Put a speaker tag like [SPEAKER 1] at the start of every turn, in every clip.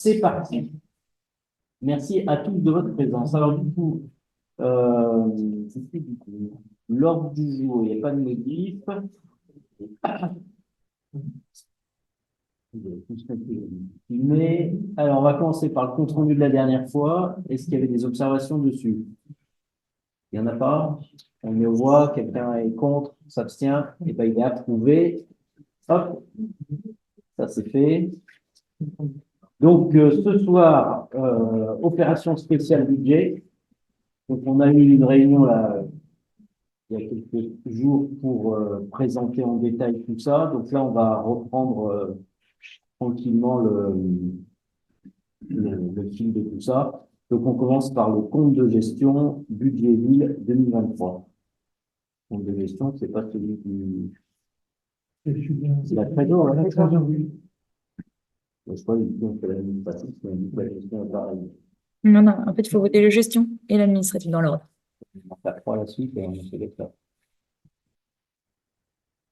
[SPEAKER 1] C'est parti. Merci à tous de votre présence. Alors, du coup, l'ordre du jour, il n'y a pas de modif. Mais, alors, on va commencer par le compte rendu de la dernière fois. Est-ce qu'il y avait des observations dessus? Il n'y en a pas? On les voit, quelqu'un est contre, s'abstient, et ben il est approuvé. Hop, ça c'est fait. Donc, ce soir, opération spéciale budget. Donc, on a eu une réunion là, il y a quelques jours pour présenter en détail tout ça. Donc là, on va reprendre tranquillement le fil de tout ça. Donc, on commence par le compte de gestion budget ville 2023. Compte de gestion, c'est pas celui du... C'est la trésor, la trésor, oui. Je crois que c'est l'administratif, mais la gestion est pareil.
[SPEAKER 2] Non, non, en fait, il faut voter le gestion et l'administratif dans l'ordre.
[SPEAKER 1] On va faire trois à la suite et on se laisse là.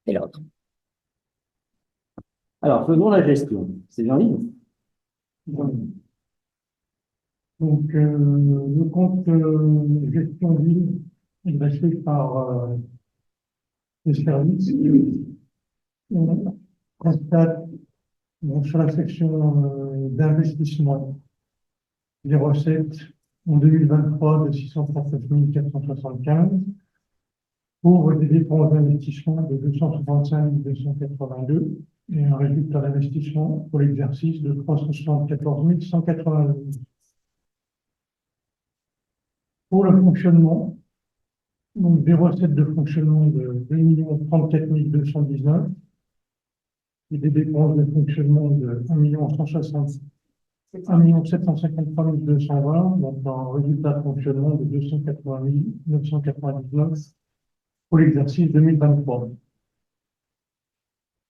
[SPEAKER 2] C'est l'ordre.
[SPEAKER 1] Alors, faisons la gestion. C'est Jean-Yves?
[SPEAKER 3] Donc, le compte gestion ville est dressé par les services. On constate sur la section d'investissement des recettes en 2023 de 639 475 pour des dépenses d'investissement de 265 282 et un résultat d'investissement pour l'exercice de 374 192. Pour le fonctionnement, donc des recettes de fonctionnement de 2 34 219 et des dépenses de fonctionnement de 1 160 1 753 220, donc un résultat de fonctionnement de 280 999 pour l'exercice 2023.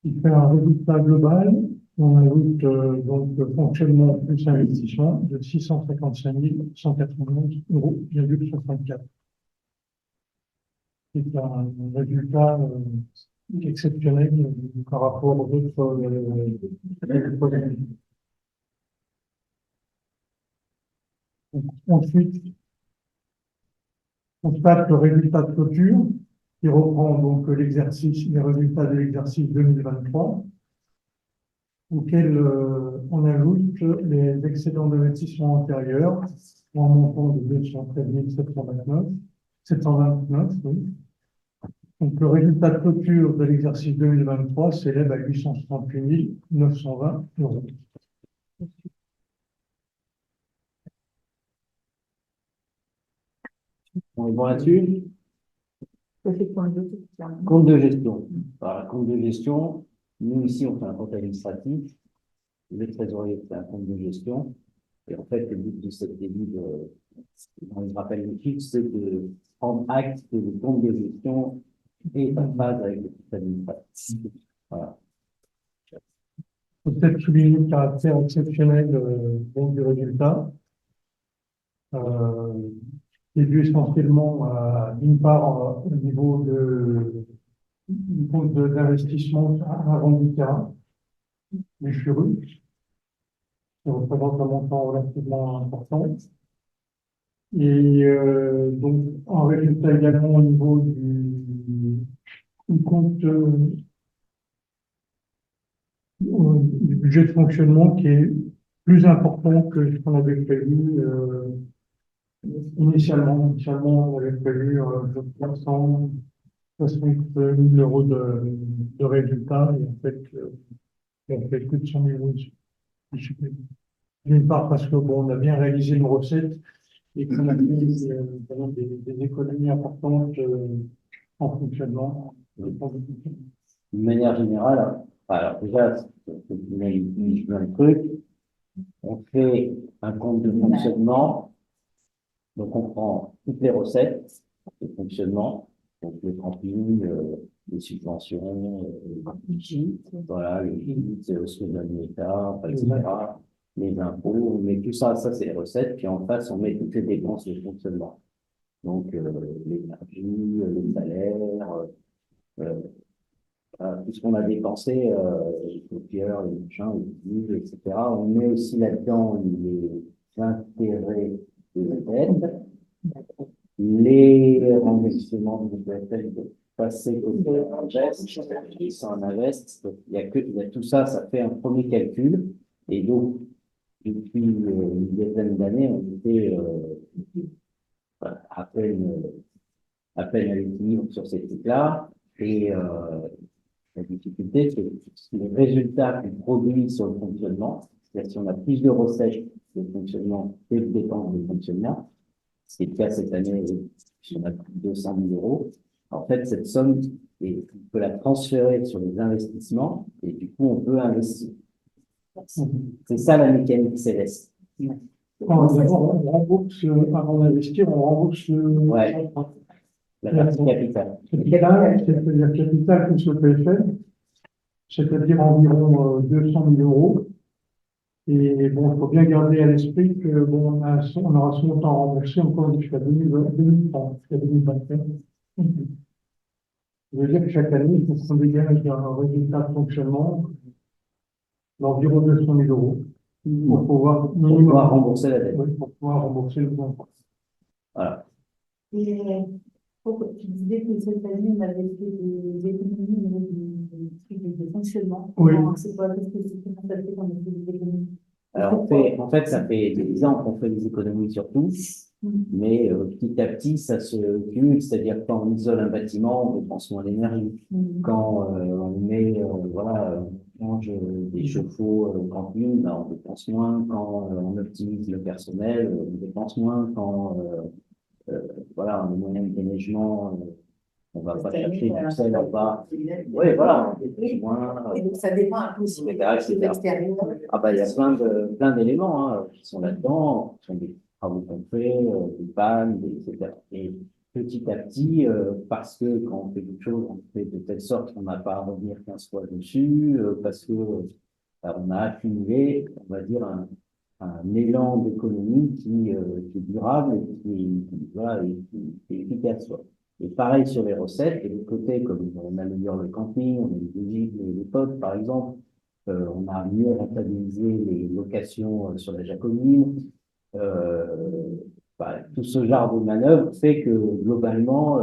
[SPEAKER 3] Il fait un résultat global, on ajoute donc le fonctionnement plus investissement de 655 191 euros,64. C'est un résultat exceptionnel par rapport aux autres projets. Ensuite, on constate le résultat de clôture qui reprend donc l'exercice, les résultats de l'exercice 2023, auquel on ajoute les excédents d'investissement antérieurs en montant de 213 729, oui. Donc, le résultat de clôture de l'exercice 2023 s'élève à 868 920 euros.
[SPEAKER 1] On est bon là-dessus? Compte de gestion. Voilà, compte de gestion. Nous, ici, on fait un compte administratif. Le trésorier fait un compte de gestion. Et en fait, le but de cette début, on se rappelle le titre, c'est de prendre acte que le compte de gestion est en phase avec le compte administratif. Voilà.
[SPEAKER 3] Il faut peut-être souligner le caractère exceptionnel donc, du résultat, qui est dû essentiellement d'une part au niveau du compte d'investissement à rendu terrain, du FURU, qui représente un montant relativement important. Et donc, en résultat également au niveau du compte du budget de fonctionnement qui est plus important que ce qu'on avait prévu initialement. Initialement, on avait prévu 360 000 euros de résultats et en fait, on fait plus de 100 000 euros. D'une part parce que bon, on a bien réalisé nos recettes et qu'on a fait des économies importantes en fonctionnement.
[SPEAKER 1] D'une manière générale, alors déjà, je un truc, on fait un compte de fonctionnement, donc on prend toutes les recettes de fonctionnement, donc les campings, les subventions, voilà, les gîtes, ce que donne l'État, etc., les impôts, mais tout ça, ça c'est les recettes, puis en face, on met toutes les dépenses de fonctionnement. Donc, l'énergie, les salaires, tout ce qu'on a dépensé, les copieurs, les machins, les livres, etc. On met aussi là-dedans les intérêts de la dette, les remboursements de la dette passer côté invest, sans invest. Il y a tout ça, ça fait un premier calcul. Et donc, depuis une dizaine d'années, on était à peine à l'équilibre sur ces trucs-là. Et la difficulté, c'est le résultat qu'on produit sur le fonctionnement. C'est-à-dire si on a plus de recettes de fonctionnement que de dépenses de fonctionnement, ce qui est le cas cette année, si on a plus de 200 000 euros, en fait, cette somme, on peut la transférer sur les investissements et du coup, on peut investir. C'est ça la mécanique céleste.
[SPEAKER 3] On rembourse, avant d'investir, on rembourse
[SPEAKER 1] Ouais. La partie capitale.
[SPEAKER 3] capital, c'est-à-dire capital plus le PFL, c'est-à-dire environ 200 000 euros. Et bon, il faut bien garder à l'esprit que bon, on aura ce montant remboursé encore jusqu'à 2030, jusqu'à 2024. Je veux dire que chaque année, il faut qu'on dégage un résultat de fonctionnement d'environ 200 000 euros pour pouvoir
[SPEAKER 1] rembourser la dette.
[SPEAKER 3] Oui, pour pouvoir rembourser le bon.
[SPEAKER 1] Voilà.
[SPEAKER 4] Et tu disais que cette année, on avait fait des économies au niveau du fonctionnement.
[SPEAKER 3] Oui.
[SPEAKER 4] C'est quoi, qu'est-ce que c'est, comment ça fait qu'on a fait des économies?
[SPEAKER 1] Alors, en fait, ça fait 10 ans qu'on fait des économies sur tout, mais petit à petit, ça se cumule, c'est-à-dire quand on isole un bâtiment, on dépense moins d'énergie. Quand on met, voilà, on change des chauffe-eau au camping, ben, on dépense moins. Quand on optimise le personnel, on dépense moins. Quand, voilà, on a moyen de déneigement, on va pas chercher du sel, on va. Oui, voilà, on dépense moins.
[SPEAKER 4] Et donc, ça dépend un peu aussi de l'extérieur.
[SPEAKER 1] Ah bah, il y a plein d'éléments qui sont là-dedans, qui sont des travaux qu'on fait, des pannes, etc. Et petit à petit, parce que quand on fait quelque chose, on fait de telle sorte qu'on n'a pas à revenir 15 fois dessus, parce que on a accumulé, on va dire, un élan d'économie qui est durable et voilà, qui est efficace. Quoi. Et pareil sur les recettes, de l'autre côté, comme on améliore le camping, on améliore les potes, par exemple, on a mieux rentabilisé les locations sur la Jacobine. Tout ce genre de manœuvre fait que globalement,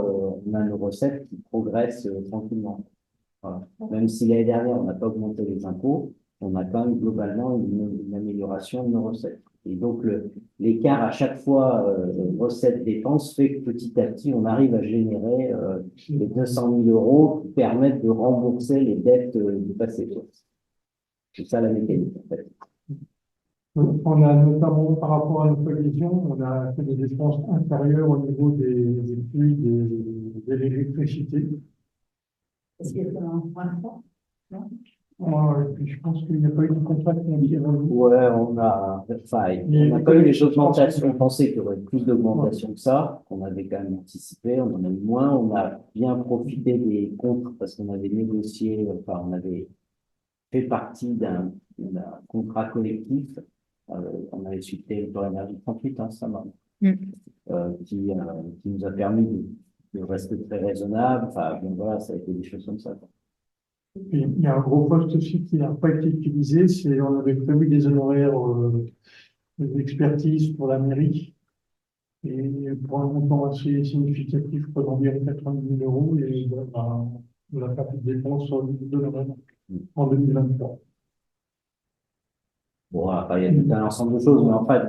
[SPEAKER 1] on a nos recettes qui progressent tranquillement. Voilà. Même si l'année dernière, on n'a pas augmenté les impôts, on a quand même globalement une amélioration de nos recettes. Et donc, l'écart à chaque fois recettes-dépenses fait que petit à petit, on arrive à générer les 200 000 euros qui permettent de rembourser les dettes du passé. C'est ça la mécanique, en fait.
[SPEAKER 3] On a notamment, par rapport à nos prévisions, on a fait des dépenses inférieures au niveau des flux de l'électricité.
[SPEAKER 4] Est-ce qu'il y a un point fort? Non?
[SPEAKER 3] Et puis je pense qu'il n'y a pas eu de contrat qui ont dit
[SPEAKER 1] Ouais, on a pas eu les augmentations. On pensait qu'il y aurait plus d'augmentation que ça, qu'on avait quand même anticipé, on en a eu moins. On a bien profité des contres parce qu'on avait négocié, enfin, on avait fait partie d'un contrat collectif. On avait suité pour l'énergie 38, hein, ça marche. Qui nous a permis de rester très raisonnable. Enfin, bon, voilà, ça a été des choses comme ça.
[SPEAKER 3] Et il y a un gros poste aussi qui n'a pas été utilisé, c'est on avait prévu des honoraires d'expertise pour la mairie. Et pour un montant assez significatif, d'environ 90 000 euros, et on n'a pas fait de dépenses sur l'honoraire en 2023.
[SPEAKER 1] Bon, après, il y a tout un ensemble de choses, mais en fait,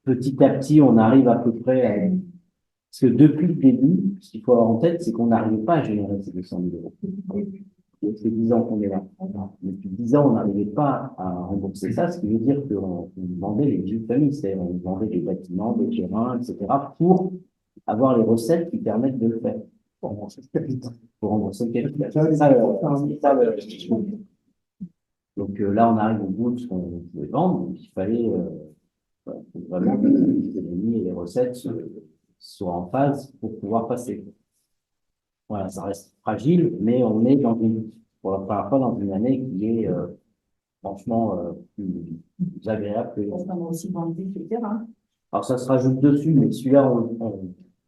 [SPEAKER 1] petit à petit, on arrive à peu près à... Parce que depuis le début, ce qu'il faut avoir en tête, c'est qu'on n'arrive pas à générer ces 200 000 euros. C'est 10 ans qu'on est là. Depuis 10 ans, on n'arrivait pas à rembourser ça, ce qui veut dire qu'on vendait les vieux familles, c'est-à-dire on vendait des bâtiments, des terrains, etc., pour avoir les recettes qui permettent de le faire. Pour rembourser le capital. Pour rembourser le capital. C'est ça donc là, on arrive au bout de ce qu'on pouvait vendre, donc il fallait vraiment que l'économie et les recettes soient en phase pour pouvoir passer. Voilà, ça reste fragile, mais on est pour la première fois dans une année qui est franchement plus agréable que
[SPEAKER 4] On a aussi vendu le terrain.
[SPEAKER 1] Alors ça se rajoute dessus, mais celui-là, on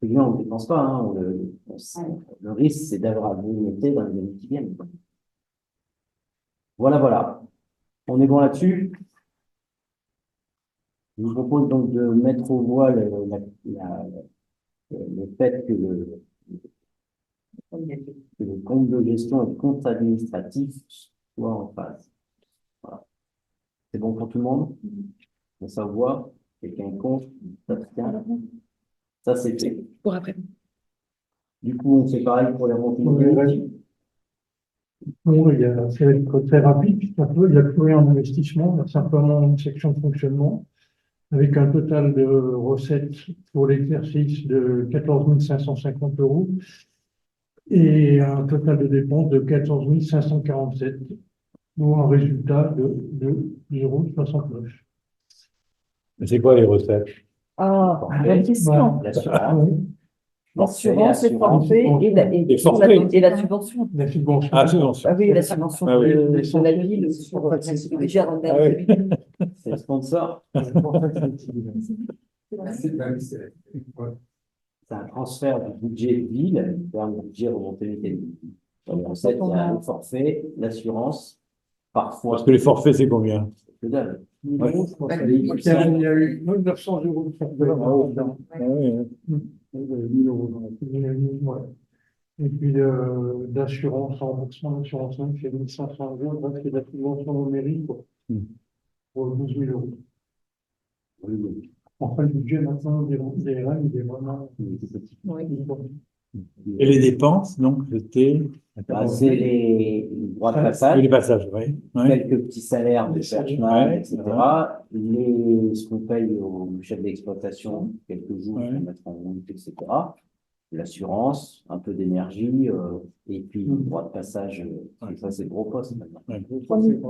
[SPEAKER 1] ne dépense pas. Hein, le risque, c'est d'avoir à limiter dans les années qui viennent. Voilà, voilà. On est bon là-dessus. Je vous propose donc de mettre au voie le fait que le compte de gestion et le compte administratif soient en phase. Voilà. C'est bon pour tout le monde? On s'en voit. Quelqu'un est contre? S'abstient. Ça, c'est fait.
[SPEAKER 2] Pour après.
[SPEAKER 1] Du coup, on fait pareil pour les remontées numériques.
[SPEAKER 3] Bon, ça va être très rapide, puisqu'il n'y a plus rien en investissement, il y a simplement une section de fonctionnement, avec un total de recettes pour l'exercice de 14 550 euros et un total de dépenses de 14 547, pour un résultat de 0,69.
[SPEAKER 5] Mais c'est quoi les recettes?
[SPEAKER 6] Ah, bonne question.
[SPEAKER 1] L'assurance.
[SPEAKER 6] L'assurance, les
[SPEAKER 1] L'assurance.
[SPEAKER 6] forfaits
[SPEAKER 5] Les forfaits.
[SPEAKER 6] et la subvention.
[SPEAKER 3] La subvention.
[SPEAKER 5] Ah, c'est bon.
[SPEAKER 6] Ah oui, la subvention
[SPEAKER 5] Ah oui.
[SPEAKER 6] de la ville sur le jardin
[SPEAKER 5] Ah oui.
[SPEAKER 1] C'est le sponsor.
[SPEAKER 3] C'est pour ça que c'est utilisé.
[SPEAKER 1] C'est un transfert du budget ville vers le budget remonté mécanique. Dans les recettes, il y a le forfait, l'assurance, parfois.
[SPEAKER 5] Parce que les forfaits, c'est combien?
[SPEAKER 1] Que dalle.
[SPEAKER 5] Ouais.
[SPEAKER 3] Il y a eu 900 euros de forfait.
[SPEAKER 5] Ah oui, oui.
[SPEAKER 3] 1000 euros dans la ouais. Et puis d'assurance, remboursement d'assurance, c'est 1500 euros, donc c'est de la subvention numérique pour 12 000 euros.
[SPEAKER 1] Oui, oui.
[SPEAKER 3] Enfin, le budget maintenant des RM, il est vraiment.
[SPEAKER 5] Et les dépenses, donc, c'était.
[SPEAKER 1] Bah, c'est les droits de
[SPEAKER 5] Oui,
[SPEAKER 1] passage,
[SPEAKER 5] les passages, oui. Oui.
[SPEAKER 1] quelques petits salaires de personnel,
[SPEAKER 5] Ouais,
[SPEAKER 1] etc.
[SPEAKER 5] ouais.
[SPEAKER 1] Ce qu'on paye au chef d'exploitation, quelques jours
[SPEAKER 5] Ouais.
[SPEAKER 1] pour mettre en route, etc. L'assurance, un peu d'énergie, et puis le droit de passage, ça c'est le gros poste maintenant.
[SPEAKER 5] Ouais.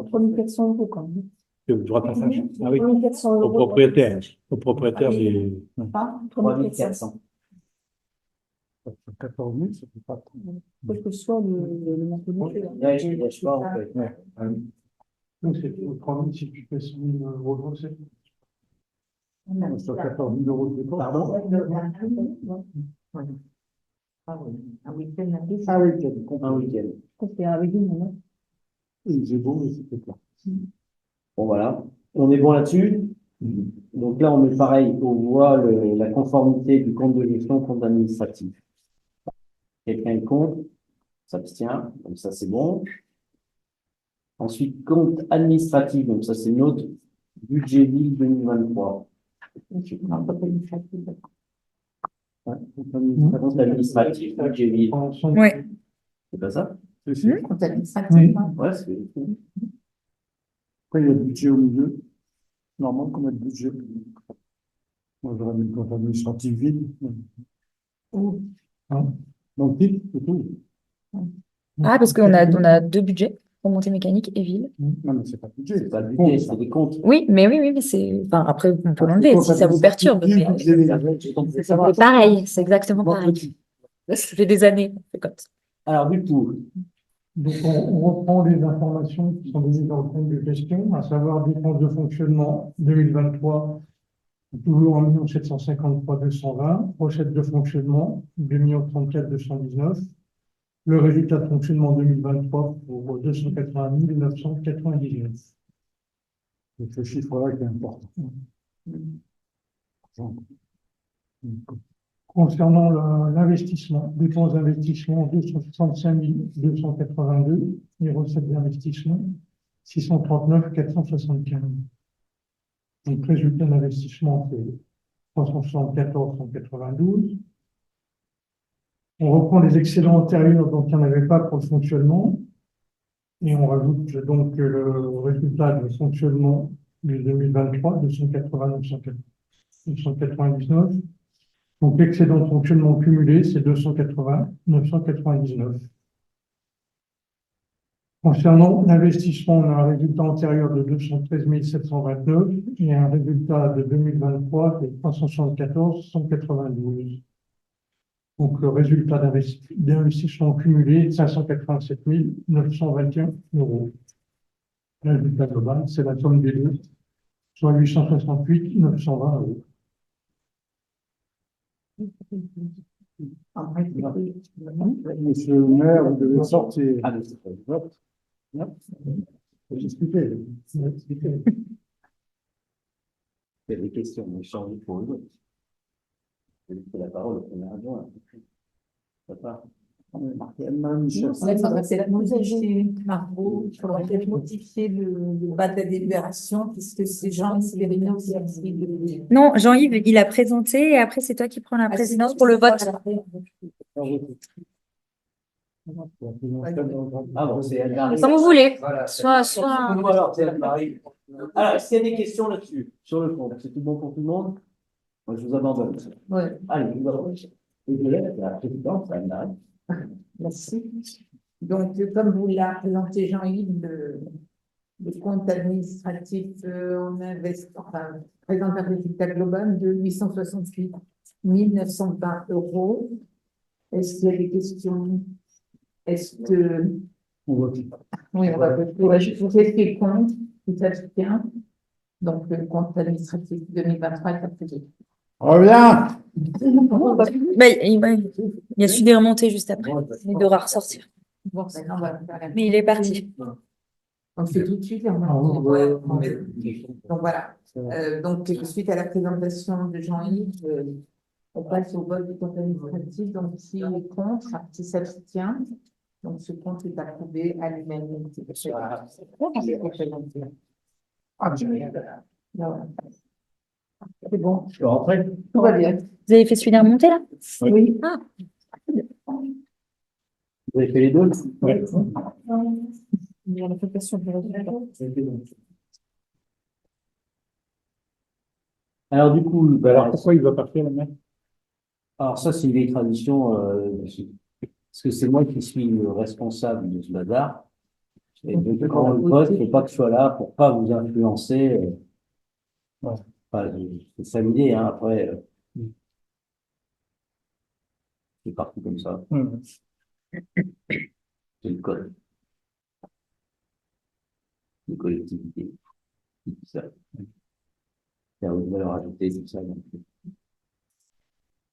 [SPEAKER 6] 3400 euros quand même.
[SPEAKER 5] Le droit de passage. Ah oui.
[SPEAKER 6] 3400 euros.
[SPEAKER 5] Au propriétaire. Au propriétaire des. Ouais.
[SPEAKER 6] Pas
[SPEAKER 1] 3400.
[SPEAKER 3] 14 000, ça fait pas trop.
[SPEAKER 6] quel que soit le montant.
[SPEAKER 1] Ouais, je ne lâche pas, en fait.
[SPEAKER 5] Ouais.
[SPEAKER 3] Donc, c'est 3 000 si tu fais 100 000 euros de recettes. Sur 14 000 euros de dépenses.
[SPEAKER 1] Pardon?
[SPEAKER 6] Ah oui, un week-end.
[SPEAKER 3] Ah oui,
[SPEAKER 1] Un week-end.
[SPEAKER 6] C'était un week-end, non?
[SPEAKER 3] c'est beau, mais c'était pas.
[SPEAKER 1] Bon, voilà. On est bon là-dessus. Donc là, on met pareil, on voit la conformité du compte de gestion au compte administratif. Quelqu'un est contre, s'abstient, donc ça c'est bon. Ensuite, compte administratif, donc ça c'est notre budget ville 2023. Ouais, compte administratif, budget ville,
[SPEAKER 2] Oui.
[SPEAKER 1] c'est pas ça?
[SPEAKER 6] Compte administratif.
[SPEAKER 1] Ouais, c'est
[SPEAKER 3] Après, il y a le budget au milieu. Normalement, comme le budget. Moi, j'aurais mis le compte administratif vide. Donc, vide, c'est tout.
[SPEAKER 2] Ah, parce qu'on a deux budgets, remontée mécanique et ville.
[SPEAKER 3] Non, mais c'est pas le budget.
[SPEAKER 1] pas le budget, c'est des comptes.
[SPEAKER 2] Oui, mais c'est. Enfin, après, on peut l'enlever si ça vous perturbe. Mais c'est pareil, c'est exactement pareil. Ça fait des années.
[SPEAKER 1] Alors, du coup,
[SPEAKER 3] Donc, on reprend les informations qui sont données dans le compte de gestion, à savoir dépenses de fonctionnement 2023, toujours 1 753 220, recettes de fonctionnement 2 34 219, le résultat de fonctionnement 2023 pour 280 999. C'est ce chiffre-là qui est important. Concernant l'investissement, dépenses d'investissement 265 282 et recettes d'investissement 639 475. Donc, résultat d'investissement, c'est 374 192. On reprend les excédents antérieurs, donc il n'y en avait pas pour le fonctionnement. Et on rajoute donc le résultat de fonctionnement de 2023, 280 999. Donc, l'excédent de fonctionnement cumulé, c'est 280 999. Concernant l'investissement, on a un résultat antérieur de 213 729 et un résultat de 2023 de 374 192. Donc, le résultat d'investissement cumulé, 587 921 euros. Le résultat global, c'est la somme des deux, soit 868 920 euros. Monsieur le maire, vous devez sortir.
[SPEAKER 1] ah, mais c'est pas le vote.
[SPEAKER 3] J'ai expliqué.
[SPEAKER 1] Il y a des questions, mais changer pour eux. Je vais laisser la parole au premier adjoint. Ça va.
[SPEAKER 6] Il faudrait peut-être modifier, Margot, il faudrait peut-être modifier le bas de la délibération, puisque c'est Jean-Yves Guérini qui a pris le.
[SPEAKER 2] Non, Jean-Yves, il a présenté et après, c'est toi qui prends la présidence pour le vote.
[SPEAKER 1] Ah bon, c'est Anne-Marie.
[SPEAKER 2] Comme vous voulez.
[SPEAKER 1] Voilà.
[SPEAKER 2] Soit.
[SPEAKER 1] Alors, c'est Anne-Marie. Alors, est-ce qu'il y a des questions là-dessus, sur le fond? C'est tout bon pour tout le monde? Moi, je vous abandonne.
[SPEAKER 6] Ouais.
[SPEAKER 1] Allez, je vous abandonne. Et je laisse la présidente, Anne-Marie.
[SPEAKER 6] Merci. Donc, comme vous l'a présenté Jean-Yves, le compte administratif, on investit, enfin, présente un résultat global de 868 920 euros. Est-ce qu'il y a des questions? Est-ce que. Oui, on va voter. Je vous fais les comptes, qui s'abstient. Donc, le compte administratif 2023 est approuvé.
[SPEAKER 3] Reviens!
[SPEAKER 2] Il a su les remonter juste après. Il devra ressortir.
[SPEAKER 6] Bon, maintenant, on va faire la.
[SPEAKER 2] Mais il est parti.
[SPEAKER 6] On fait tout de suite. Donc, voilà. Donc, suite à la présentation de Jean-Yves, on passe au vote du compte administratif. Donc, qui est contre, qui s'abstient. Donc, ce compte est approuvé à l'unanimité. C'est bon.
[SPEAKER 1] Je peux rentrer?
[SPEAKER 6] Tout va bien.
[SPEAKER 2] Vous avez fait celui-là remonter là?
[SPEAKER 6] Oui.
[SPEAKER 2] Ah,
[SPEAKER 1] Vous avez fait les deux?
[SPEAKER 5] Ouais.
[SPEAKER 6] Il y a la fabrication de
[SPEAKER 1] Alors, du coup,
[SPEAKER 5] Alors, pourquoi il va partir, le mec?
[SPEAKER 1] alors ça, c'est une vieille tradition, parce que c'est moi qui suis le responsable de ce bazar. Et donc, quand on le vote, il ne faut pas que je sois là pour pas vous influencer.
[SPEAKER 5] Ouais.
[SPEAKER 1] Enfin, c'est ça l'idée, hein, après, c'est parti comme ça, c'est le code. Les collectivités, tout ça. Il y a une valeur ajoutée, tout ça. Donc.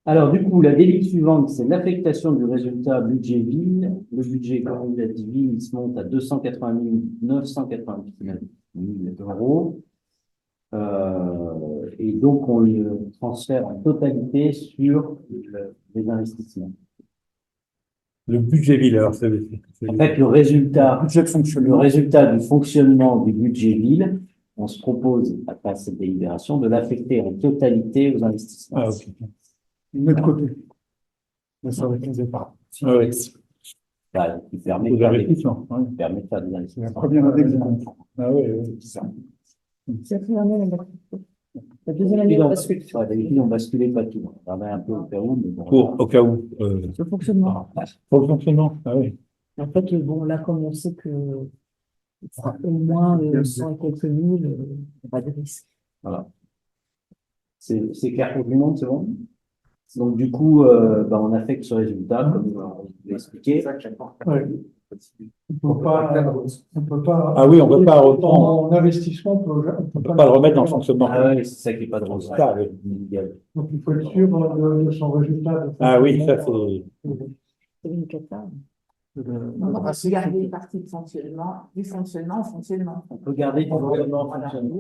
[SPEAKER 1] Alors, du coup, la délite suivante, c'est l'affectation du résultat budget ville. Le budget, comme on l'a dit, ville, il se monte à 280 999 000 euros. Et donc, on le transfère en totalité sur les investissements.
[SPEAKER 5] Le budget ville, alors,
[SPEAKER 1] En fait, le résultat du fonctionnement du budget ville, on se propose, après cette délibération, de l'affecter en totalité aux investissements.
[SPEAKER 5] Ah, ok.
[SPEAKER 3] Il met de côté. Mais ça avec les épargnes.
[SPEAKER 5] Ah, ouais.
[SPEAKER 1] Bah, qui permet
[SPEAKER 5] Aux
[SPEAKER 1] de faire des,
[SPEAKER 5] investissements. Ouais.
[SPEAKER 1] qui permet de faire des
[SPEAKER 3] C'est la
[SPEAKER 1] investissements.
[SPEAKER 3] première année que je comprends.
[SPEAKER 5] Ah, oui, oui.
[SPEAKER 3] Ça.
[SPEAKER 6] C'est la première année, la deuxième année,
[SPEAKER 1] D'habitude,
[SPEAKER 6] on
[SPEAKER 1] on
[SPEAKER 6] bascule.
[SPEAKER 1] ouais, d'habitude, on basculait pas tout. On regardait un peu au Pérou, mais bon.
[SPEAKER 5] Au cas où.
[SPEAKER 6] Le fonctionnement.
[SPEAKER 5] Pour le fonctionnement. Ah, oui.
[SPEAKER 6] En fait, bon, là, comme on sait que au moins 100 et quelques mille, il n'y a pas de risque.
[SPEAKER 1] Voilà. C'est clair pour tout le monde, c'est bon? Donc, du coup, on affecte ce résultat, comme on l'a expliqué.
[SPEAKER 3] Ouais. On peut pas.
[SPEAKER 5] Ah oui, on peut pas autant.
[SPEAKER 3] En investissement,
[SPEAKER 5] On peut pas le remettre dans le fonctionnement.
[SPEAKER 1] Ah ouais, c'est ça qui n'est pas drôle.
[SPEAKER 5] Ça, oui.
[SPEAKER 3] Donc, il faut être sûr de son résultat.
[SPEAKER 5] Ah oui, ça, c'est.
[SPEAKER 6] C'est une cata. On va garder une partie de fonctionnement, du fonctionnement au fonctionnement.
[SPEAKER 1] On peut garder du fonctionnement en fonctionnement.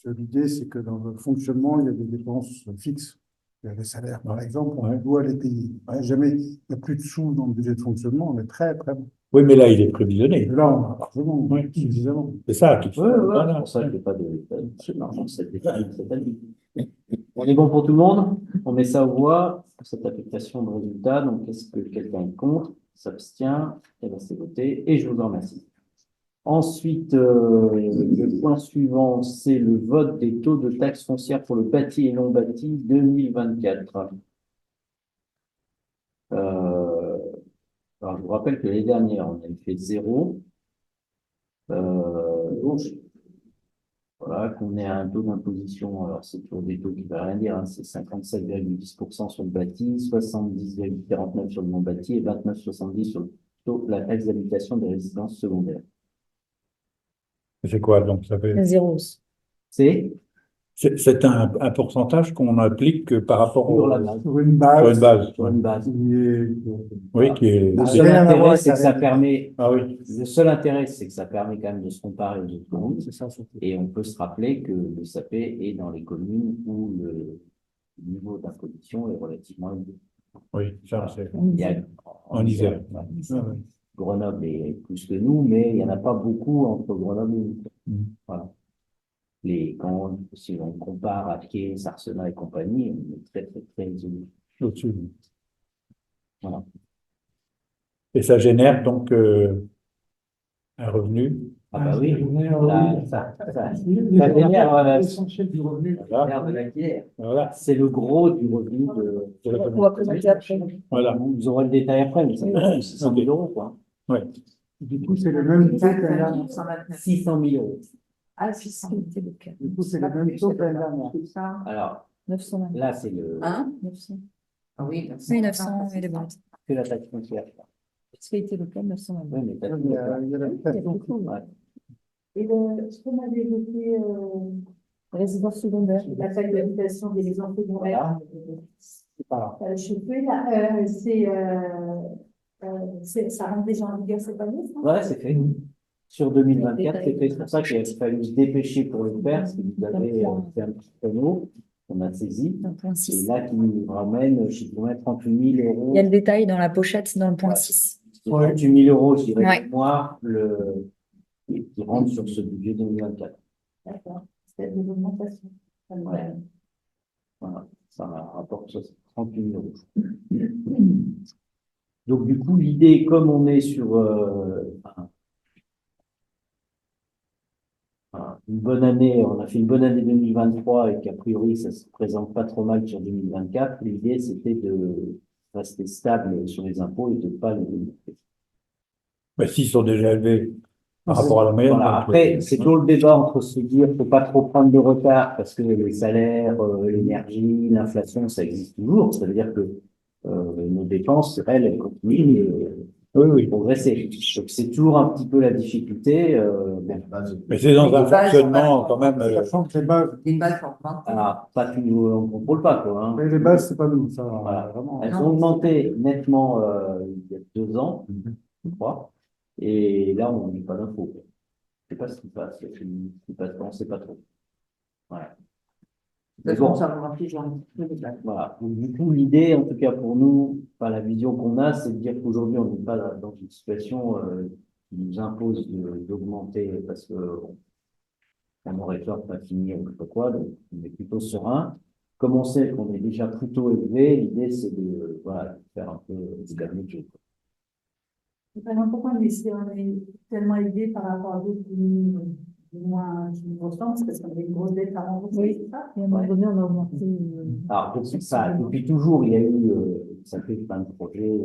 [SPEAKER 7] L'idée, c'est que dans le fonctionnement, il y a des dépenses fixes. Il y a les salaires, par exemple, on
[SPEAKER 5] Ouais.
[SPEAKER 7] doit les payer. Ouais, jamais, il n'y a plus de sous dans le budget de fonctionnement, on est très, très bon.
[SPEAKER 5] Oui, mais là, il est prévisionné.
[SPEAKER 7] Et là, on a largement,
[SPEAKER 5] Oui.
[SPEAKER 7] suffisamment.
[SPEAKER 5] C'est ça. Qui...
[SPEAKER 1] Ouais,
[SPEAKER 5] Voilà.
[SPEAKER 1] c'est pour ça qu'il n'y a pas de cette année. On est bon pour tout le monde? On met ça aux voix, cette affectation de résultats. Donc, est-ce que quelqu'un est contre? S'abstient? Eh bien, c'est voté. Et je vous en remercie. Ensuite, le point suivant, c'est le vote des taux de taxes foncières pour le bâti et non bâti 2024. Alors, je vous rappelle que l'année dernière, on avait fait 0. Voilà, qu'on est à un taux d'imposition, alors c'est toujours des taux qui ne veulent rien dire, hein, c'est 57,10% sur le bâti, 70,49% sur le non bâti et 29,70% sur le taux de la taxe d'habitation des résidences secondaires.
[SPEAKER 5] C'est quoi, donc, ça fait.
[SPEAKER 2] zéro.
[SPEAKER 1] C'est
[SPEAKER 5] C'est un pourcentage qu'on applique par rapport
[SPEAKER 1] Sur
[SPEAKER 5] au,
[SPEAKER 1] la base.
[SPEAKER 7] Sur une
[SPEAKER 5] sur une
[SPEAKER 7] base.
[SPEAKER 5] base.
[SPEAKER 1] Sur une base.
[SPEAKER 7] qui est-
[SPEAKER 5] Oui, qui est.
[SPEAKER 1] Le
[SPEAKER 7] Ah,
[SPEAKER 1] seul
[SPEAKER 7] rien à voir
[SPEAKER 1] intérêt,
[SPEAKER 7] avec
[SPEAKER 1] c'est
[SPEAKER 7] la
[SPEAKER 1] que ça
[SPEAKER 7] réalité.
[SPEAKER 1] permet,
[SPEAKER 5] Ah oui.
[SPEAKER 1] le seul intérêt, c'est que ça permet quand même de se comparer aux autres communes.
[SPEAKER 7] C'est ça, surtout.
[SPEAKER 1] Et on peut se rappeler que le SAP est dans les communes où le niveau d'imposition est relativement élevé.
[SPEAKER 5] Oui, ça, c'est.
[SPEAKER 1] Il y a,
[SPEAKER 5] En Isère.
[SPEAKER 1] ouais.
[SPEAKER 5] Ah oui.
[SPEAKER 1] Grenoble est plus que nous, mais il n'y en a pas beaucoup entre Grenoble et nous.
[SPEAKER 5] Mm.
[SPEAKER 1] Voilà. Quand, si on compare à Thiers, Sarcena et compagnie, on est très, très, très isolé.
[SPEAKER 5] Au-dessus.
[SPEAKER 1] Voilà.
[SPEAKER 5] Et ça génère donc un revenu.
[SPEAKER 1] Ah bah oui, ça
[SPEAKER 3] Les
[SPEAKER 1] génère, voilà,
[SPEAKER 3] l'essentiel du revenu.
[SPEAKER 5] Voilà.
[SPEAKER 1] génère de la bière.
[SPEAKER 5] Voilà.
[SPEAKER 1] C'est le gros du revenu
[SPEAKER 5] De la
[SPEAKER 2] On
[SPEAKER 5] commune.
[SPEAKER 2] va présenter après.
[SPEAKER 5] Voilà.
[SPEAKER 1] Vous aurez le détail après, mais ça fait 600 000 euros, quoi.
[SPEAKER 5] Ouais.
[SPEAKER 7] Du coup, c'est le même taux que l'année dernière.
[SPEAKER 1] 600 000 euros.
[SPEAKER 6] Ah, 600.
[SPEAKER 2] Fiscalité locale.
[SPEAKER 7] Du coup, c'est le même taux que l'année dernière.
[SPEAKER 6] Ça.
[SPEAKER 1] Alors,
[SPEAKER 2] 900.
[SPEAKER 1] là, c'est le,
[SPEAKER 6] Hein?
[SPEAKER 2] 900.
[SPEAKER 6] Ah oui,
[SPEAKER 2] Oui, 900 et les bases.
[SPEAKER 1] que la taxe foncière.
[SPEAKER 2] Fiscalité locale, 900.
[SPEAKER 1] Oui, mais t'as
[SPEAKER 7] Il y a, il y a la
[SPEAKER 1] Ouais.
[SPEAKER 4] Et ce qu'on avait évoqué,
[SPEAKER 2] Résidence secondaire.
[SPEAKER 4] la taxe d'habitation des maisons secondaires,
[SPEAKER 1] C'est pas grave.
[SPEAKER 4] je peux, là, ça rentre déjà en vigueur cette année, ça?
[SPEAKER 1] Ouais, c'est fait. Sur 2024, c'est fait. C'est pour ça qu'il a fallu se dépêcher pour le faire, parce que vous avez fait un petit panneau qu'on a saisi.
[SPEAKER 2] Dans le point
[SPEAKER 1] Et
[SPEAKER 2] 6.
[SPEAKER 1] là, qui nous ramène, je sais pas, 38 000 euros.
[SPEAKER 2] Il y a le détail dans la pochette dans le point
[SPEAKER 1] Ouais.
[SPEAKER 2] 6.
[SPEAKER 1] C'est 38 000 euros, je dirais,
[SPEAKER 2] Ouais.
[SPEAKER 1] moi, qui rentre sur ce budget 2024.
[SPEAKER 4] D'accord, c'est de l'augmentation. Ça me
[SPEAKER 1] Ouais.
[SPEAKER 4] va.
[SPEAKER 1] Voilà, ça rapporte 38 000 euros. Donc, du coup, l'idée, comme on est sur une bonne année, on a fait une bonne année 2023 et qu'a priori, ça se présente pas trop mal sur 2024, l'idée, c'était de rester stable sur les impôts et de ne pas les augmenter.
[SPEAKER 5] Mais s'ils sont déjà élevés par rapport à la moyenne.
[SPEAKER 1] Voilà.
[SPEAKER 5] donc,
[SPEAKER 1] Après, c'est toujours le débat entre se dire faut pas trop prendre de retard parce que les salaires, l'énergie, l'inflation, ça existe toujours. Ça veut dire que nos dépenses, elles continuent
[SPEAKER 5] oui.
[SPEAKER 1] de progresser. Donc c'est toujours un petit peu la difficulté.
[SPEAKER 5] Mais c'est dans
[SPEAKER 6] Mais
[SPEAKER 5] un
[SPEAKER 6] les bases,
[SPEAKER 5] fonctionnement
[SPEAKER 6] on va-
[SPEAKER 5] quand même.
[SPEAKER 7] Sachant que les bases,
[SPEAKER 6] Les bases ont augmenté.
[SPEAKER 1] Alors, pas tout, on ne contrôle pas quoi. Hein.
[SPEAKER 7] mais les bases, c'est pas nous, ça,
[SPEAKER 1] Voilà.
[SPEAKER 7] vraiment.
[SPEAKER 1] Elles ont augmenté nettement il y a 2 ans, je crois. Et là, on n'a pas d'infos. Je ne sais pas ce qui passe. Ce qui passe, on ne sait pas trop. Voilà.
[SPEAKER 6] De toute façon, ça va augmenter, genre, un petit peu les bases.
[SPEAKER 1] Voilà. Donc, du coup, l'idée, en tout cas pour nous, enfin, la vision qu'on a, c'est de dire qu'aujourd'hui, on n'est pas dans une situation qui nous impose d'augmenter parce que on aurait peur de pas finir ou je sais pas quoi, donc on est plutôt serein. Comme on sait qu'on est déjà plutôt élevé, l'idée, c'est de, voilà, de faire un peu du dernier jeu.
[SPEAKER 4] C'est pas n'importe quoi, mais si on est tellement élevé par rapport à d'autres communes qui nous ressemblent, c'est parce qu'on a des grosses dettes à rembourser,
[SPEAKER 2] Oui.
[SPEAKER 4] c'est ça?
[SPEAKER 2] Et à un moment donné, on a augmenté.
[SPEAKER 1] Alors, donc, ça, depuis toujours, il y a eu, ça fait plein de projets,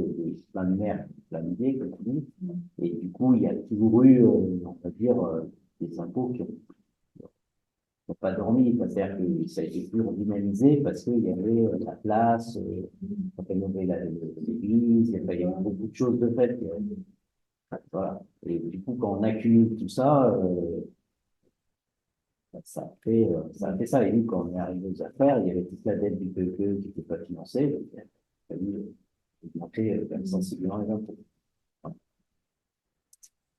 [SPEAKER 1] plein de maires, plein d'idées, comme tu dis. Et du coup, il y a toujours eu, on va dire, des impôts qui n'ont pas dormi. C'est-à-dire que ça a été plus redynamisé parce qu'il y avait la place, quand on avait l'église, il y avait beaucoup de choses de fait. Voilà. Et du coup, quand on accumule tout ça, ça a fait ça. Et nous, quand on est arrivé aux affaires, il y avait toute la dette du PEPE qui n'était pas financée. Donc, il a fallu augmenter quand même sensiblement les impôts. Voilà.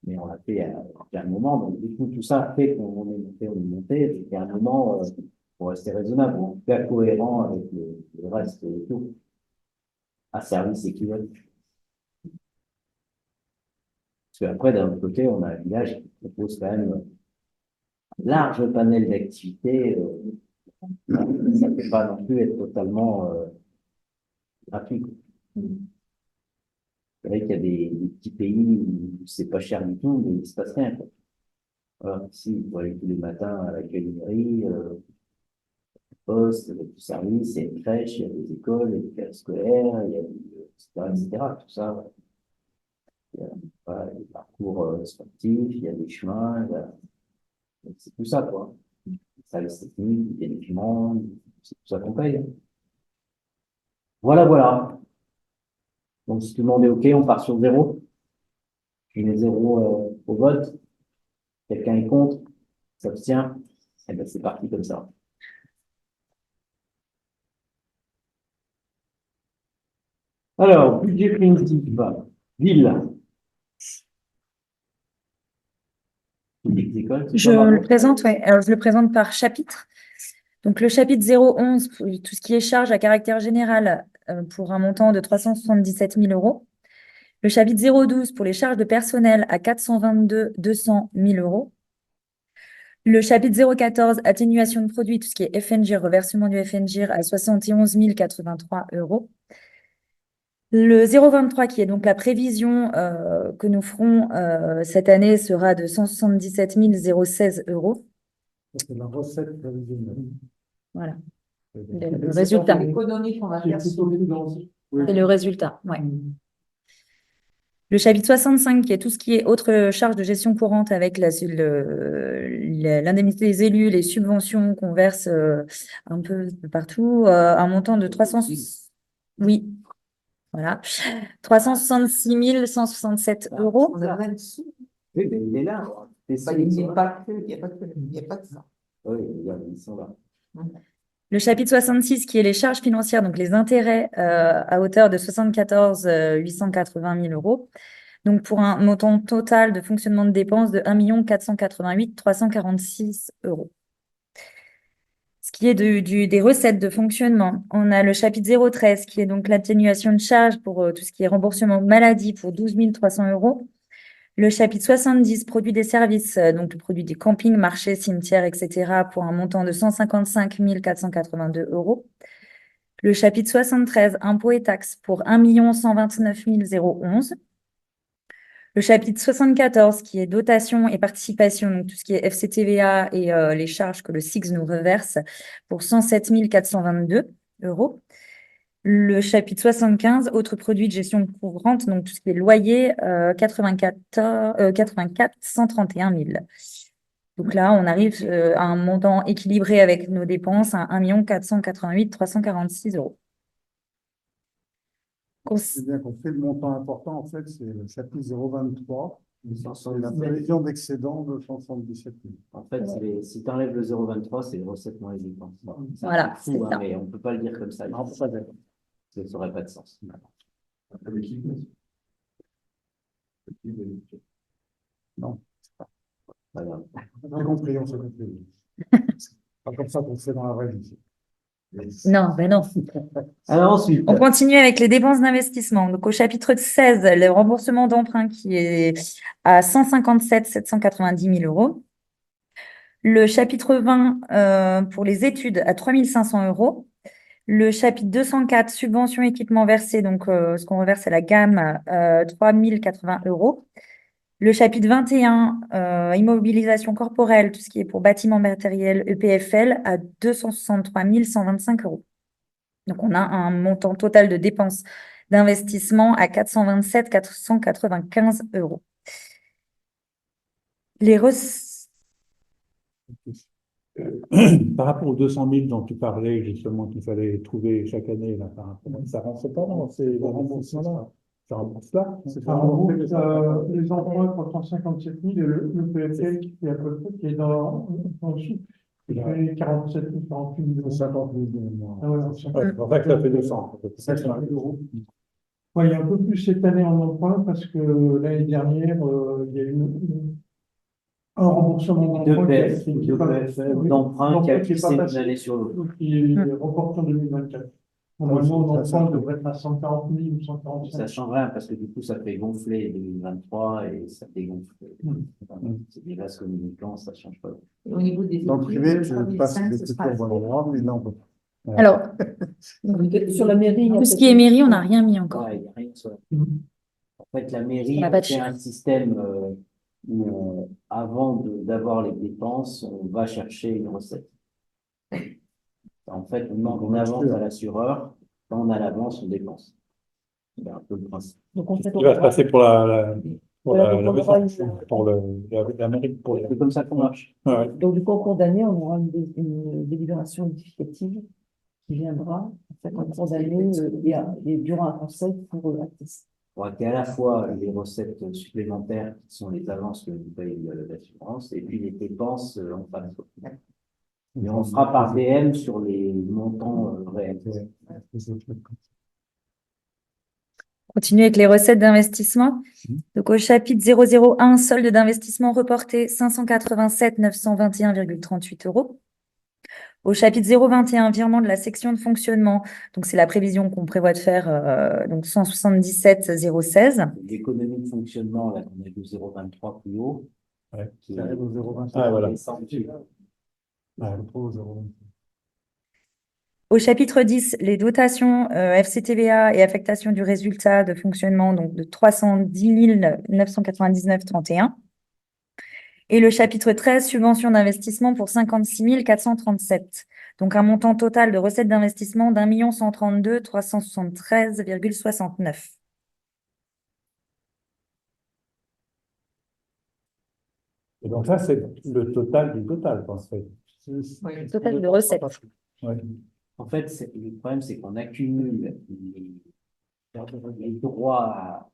[SPEAKER 1] Mais on l'a fait à un moment. Donc, du coup, tout ça fait qu'on est monté. Et puis, à un moment, pour rester raisonnable, en tout cas cohérent avec le reste et tout, à service équivalent. Parce qu'après, d'un autre côté, on a un village qui propose quand même un large panel d'activités. Ça ne peut pas non plus être totalement gratuit. C'est vrai qu'il y a des petits pays où c'est pas cher du tout, mais il se passe rien. Quoi. Voilà, ici, vous aller tous les matins à la mairie, poste, il y a du service, il y a une crèche, il y a des écoles, il y a des classes scolaires, il y a etc. Tout ça. Il y a, voilà, des parcours sportifs, il y a des chemins, c'est tout ça, quoi. Service technique, il y a des documents, c'est tout ça qu'on paye. Hein. Voilà. Donc, si tout le monde est OK, on part sur 0. Je mets 0 au vote. Quelqu'un est contre, s'abstient. Eh ben, c'est parti comme ça. Alors, budget primitif, ville. Politique d'école, c'est
[SPEAKER 2] Je
[SPEAKER 1] pas
[SPEAKER 2] le
[SPEAKER 1] marrant.
[SPEAKER 2] présente, ouais. Alors, je le présente par chapitre. Donc, le chapitre 011, pour tout ce qui est charges à caractère général, pour un montant de 377 000 euros. Le chapitre 012 pour les charges de personnel à 422 200 000 euros. Le chapitre 014, atténuation de produits, tout ce qui est FNGIR, reversement du FNGIR à 71 083 euros. Le 023, qui est donc la prévision que nous ferons cette année, sera de 177 016 euros.
[SPEAKER 7] C'est la recette prévisionnelle.
[SPEAKER 2] Voilà,
[SPEAKER 7] C'est
[SPEAKER 2] le résultat.
[SPEAKER 6] L'économie qu'on va faire
[SPEAKER 3] C'est
[SPEAKER 6] sur
[SPEAKER 3] plutôt
[SPEAKER 6] le
[SPEAKER 3] prudent.
[SPEAKER 2] C'est le résultat, ouais. Le chapitre 65, qui est tout ce qui est autres charges de gestion courante avec l'indemnité des élus, les subventions qu'on verse un peu partout, un montant de 300... Oui, voilà. 366 167 euros.
[SPEAKER 6] On a 20 sous.
[SPEAKER 1] Oui, mais il est là.
[SPEAKER 6] Bah, il n'y a pas que, il n'y a pas de ça.
[SPEAKER 1] Oui, regarde, ils sont là.
[SPEAKER 2] Le chapitre 66, qui est les charges financières, donc les intérêts à hauteur de 74 880 000 euros. Donc, pour un montant total de fonctionnement de dépenses de 1 488 346 euros. Ce qui est des recettes de fonctionnement, on a le chapitre 013, qui est donc l'atténuation de charges pour tout ce qui est remboursement maladie pour 12 300 euros. Le chapitre 70, produits des services, donc le produit des campings, marchés, cimetières, etc., pour un montant de 155 482 euros. Le chapitre 73, impôts et taxes, pour 1 129 011. Le chapitre 74, qui est dotation et participation, donc tout ce qui est FCTVA et les charges que le SIX nous reverse, pour 107 422 euros. Le chapitre 75, autres produits de gestion courante, donc tout ce qui est loyer, 84 131 000. Donc là, on arrive à un montant équilibré avec nos dépenses à 1 488 346 euros.
[SPEAKER 7] C'est bien compris, le montant important, en fait, c'est le chapitre 023, c'est la prévision d'excédent de 177 000.
[SPEAKER 1] En fait, si tu enlèves le 0,23, c'est les recettes moins les dépenses.
[SPEAKER 2] Voilà,
[SPEAKER 1] C'est
[SPEAKER 2] c'est
[SPEAKER 1] fou, hein,
[SPEAKER 2] ça.
[SPEAKER 1] mais on ne peut pas le dire comme ça.
[SPEAKER 7] Non, pas d'accord.
[SPEAKER 1] Ça n'aurait pas de sens.
[SPEAKER 7] Non,
[SPEAKER 1] Pas grave.
[SPEAKER 7] on a compris, on s'est compris. C'est pas comme ça qu'on fait dans la vraie vie.
[SPEAKER 2] Non, ben non.
[SPEAKER 1] Alors ensuite,
[SPEAKER 2] On continue avec les dépenses d'investissement. Donc, au chapitre 16, le remboursement d'emprunt qui est à 157 790 000 euros. Le chapitre 20 pour les études à 3 500 euros. Le chapitre 204, subventions équipements versés, donc ce qu'on reverse à la gamme, 3 080 euros. Le chapitre 21, immobilisation corporelle, tout ce qui est pour bâtiments matériels EPFL, à 263 125 euros. Donc, on a un montant total de dépenses d'investissement à 427 495 euros. Les recettes.
[SPEAKER 5] Par rapport aux 200 000 dont tu parlais, justement, qu'il fallait trouver chaque année, là, ça rentre pas dans ces remboursements-là. Ça rembourse là.
[SPEAKER 3] Ça rembourse les emprunts pour 157 000 et le PFL qui est à peu près, qui est dans le sous, qui fait 47 000, 48 000 euros.
[SPEAKER 7] 50 000 de mémoire.
[SPEAKER 3] Ah ouais,
[SPEAKER 5] Ouais, en fait, ça fait 200.
[SPEAKER 3] 500 000 euros. Ouais, il y a un peu plus cette année en emprunt parce que l'année dernière, il y a eu un remboursement
[SPEAKER 1] deux
[SPEAKER 3] d'emprunt
[SPEAKER 1] PFL d'emprunt qui a glissé d'une année sur l'autre.
[SPEAKER 3] qui est reporté en 2024. Normalement, l'emprunt devrait être à 140 000 ou 145
[SPEAKER 1] Ça
[SPEAKER 3] 000.
[SPEAKER 1] change rien parce que du coup, ça fait gonfler 2023 et ça fait gonfler. C'est des vases communicants, ça ne change pas.
[SPEAKER 6] Et au niveau des
[SPEAKER 7] Dans le
[SPEAKER 6] études,
[SPEAKER 7] privé, tu
[SPEAKER 6] 3
[SPEAKER 7] passes
[SPEAKER 6] 500,
[SPEAKER 7] des
[SPEAKER 6] ce
[SPEAKER 7] trucs
[SPEAKER 6] sera
[SPEAKER 7] au bon endroit, mais là, on peut pas.
[SPEAKER 2] Alors,
[SPEAKER 4] Sur la mairie, il y a
[SPEAKER 2] tout ce qui est mairie, on n'a rien mis encore.
[SPEAKER 1] Ouais, il n'y a rien sur la-
[SPEAKER 3] Mhm.
[SPEAKER 1] En fait, la mairie,
[SPEAKER 2] On n'a pas de
[SPEAKER 1] fait
[SPEAKER 2] chiffre.
[SPEAKER 1] un système où, avant d'avoir les dépenses, on va chercher une recette. En fait, on demande une avance à l'assureur. Quand on a l'avance, on dépense. C'est un peu le principe.
[SPEAKER 4] Donc, en fait,
[SPEAKER 5] Il va se passer pour
[SPEAKER 4] Voilà, donc on aura
[SPEAKER 5] pour l'Amérique, pour
[SPEAKER 1] C'est comme ça qu'on marche.
[SPEAKER 5] Ouais.
[SPEAKER 4] donc, du coup, en cours d'année, on aura une délibération modificative qui viendra, en fait, en cours d'année, et durant un conseil pour attester.
[SPEAKER 1] On va à la fois les recettes supplémentaires qui sont les avances que vous payez de l'assurance et puis les dépenses en face. Et on fera par DM sur les montants réels.
[SPEAKER 2] Continue avec les recettes d'investissement. Donc, au chapitre 001, solde d'investissement reporté 587 921,38 euros. Au chapitre 021, virement de la section de fonctionnement, donc c'est la prévision qu'on prévoit de faire, donc 177 016.
[SPEAKER 1] L'économie de fonctionnement, là, qu'on a vu 0,23 plus haut,
[SPEAKER 5] Ouais.
[SPEAKER 1] qui
[SPEAKER 7] arrive au 0,25.
[SPEAKER 5] Ah, voilà.
[SPEAKER 1] descendu.
[SPEAKER 5] Ouais.
[SPEAKER 7] Au 0,25.
[SPEAKER 2] Au chapitre 10, les dotations FCTVA et affectation du résultat de fonctionnement, donc de 310 999,31. Et le chapitre 13, subventions d'investissement pour 56 437. Donc un montant total de recettes d'investissement d'1 132 373,69.
[SPEAKER 5] Et donc ça, c'est le total du total, en fait.
[SPEAKER 2] Le total de recettes.
[SPEAKER 5] Ouais.
[SPEAKER 1] En fait, le problème, c'est qu'on accumule les droits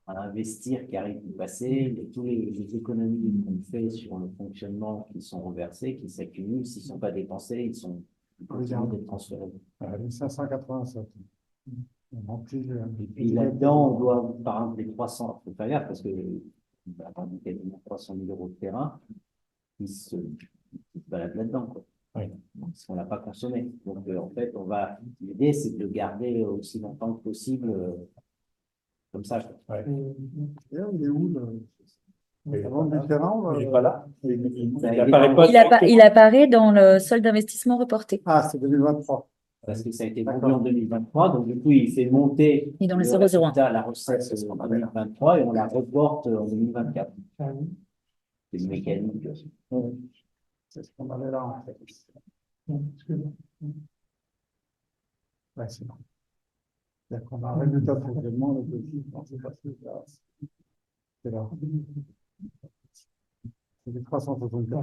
[SPEAKER 1] à investir qui arrivent du passé, et tous les économies qu'on fait sur le fonctionnement qui sont reversées, qui s'accumulent, s'ils ne sont pas dépensés, ils sont continuent d'être transférés.
[SPEAKER 7] 587. On remplit
[SPEAKER 1] Et puis là-dedans, on doit, par exemple, les 300, il faut faire gaffe parce que on a vendu quasiment 300 000 euros de terrain qui se baladent là-dedans, quoi.
[SPEAKER 5] Oui.
[SPEAKER 1] Parce qu'on n'a pas consommé. Donc, en fait, l'idée, c'est de le garder aussi longtemps que possible, comme ça.
[SPEAKER 5] Ouais.
[SPEAKER 7] Et on est où
[SPEAKER 5] Mais
[SPEAKER 7] le vente du terrain?
[SPEAKER 5] il n'est pas là. Il
[SPEAKER 1] Il est
[SPEAKER 5] apparaît
[SPEAKER 1] dans-
[SPEAKER 5] pas
[SPEAKER 2] Il apparaît dans le solde d'investissement reporté.
[SPEAKER 7] Ah, c'est 2023.
[SPEAKER 1] Parce que ça a été vendu
[SPEAKER 7] D'accord.
[SPEAKER 1] en 2023, donc du coup, il fait monter
[SPEAKER 2] Et dans le
[SPEAKER 1] le
[SPEAKER 2] 001.
[SPEAKER 1] résultat, la recette
[SPEAKER 7] Ouais, c'est ce qu'on
[SPEAKER 1] en
[SPEAKER 7] avait là.
[SPEAKER 1] 2023 et on la reporte en 2024. C'est une mécanique.
[SPEAKER 7] C'est ce qu'on avait là, en fait. Ouais, c'est bon. C'est-à-dire qu'on a un résultat de fonctionnement, le petit, non, c'est pas ça. C'est là. C'est des 374 000.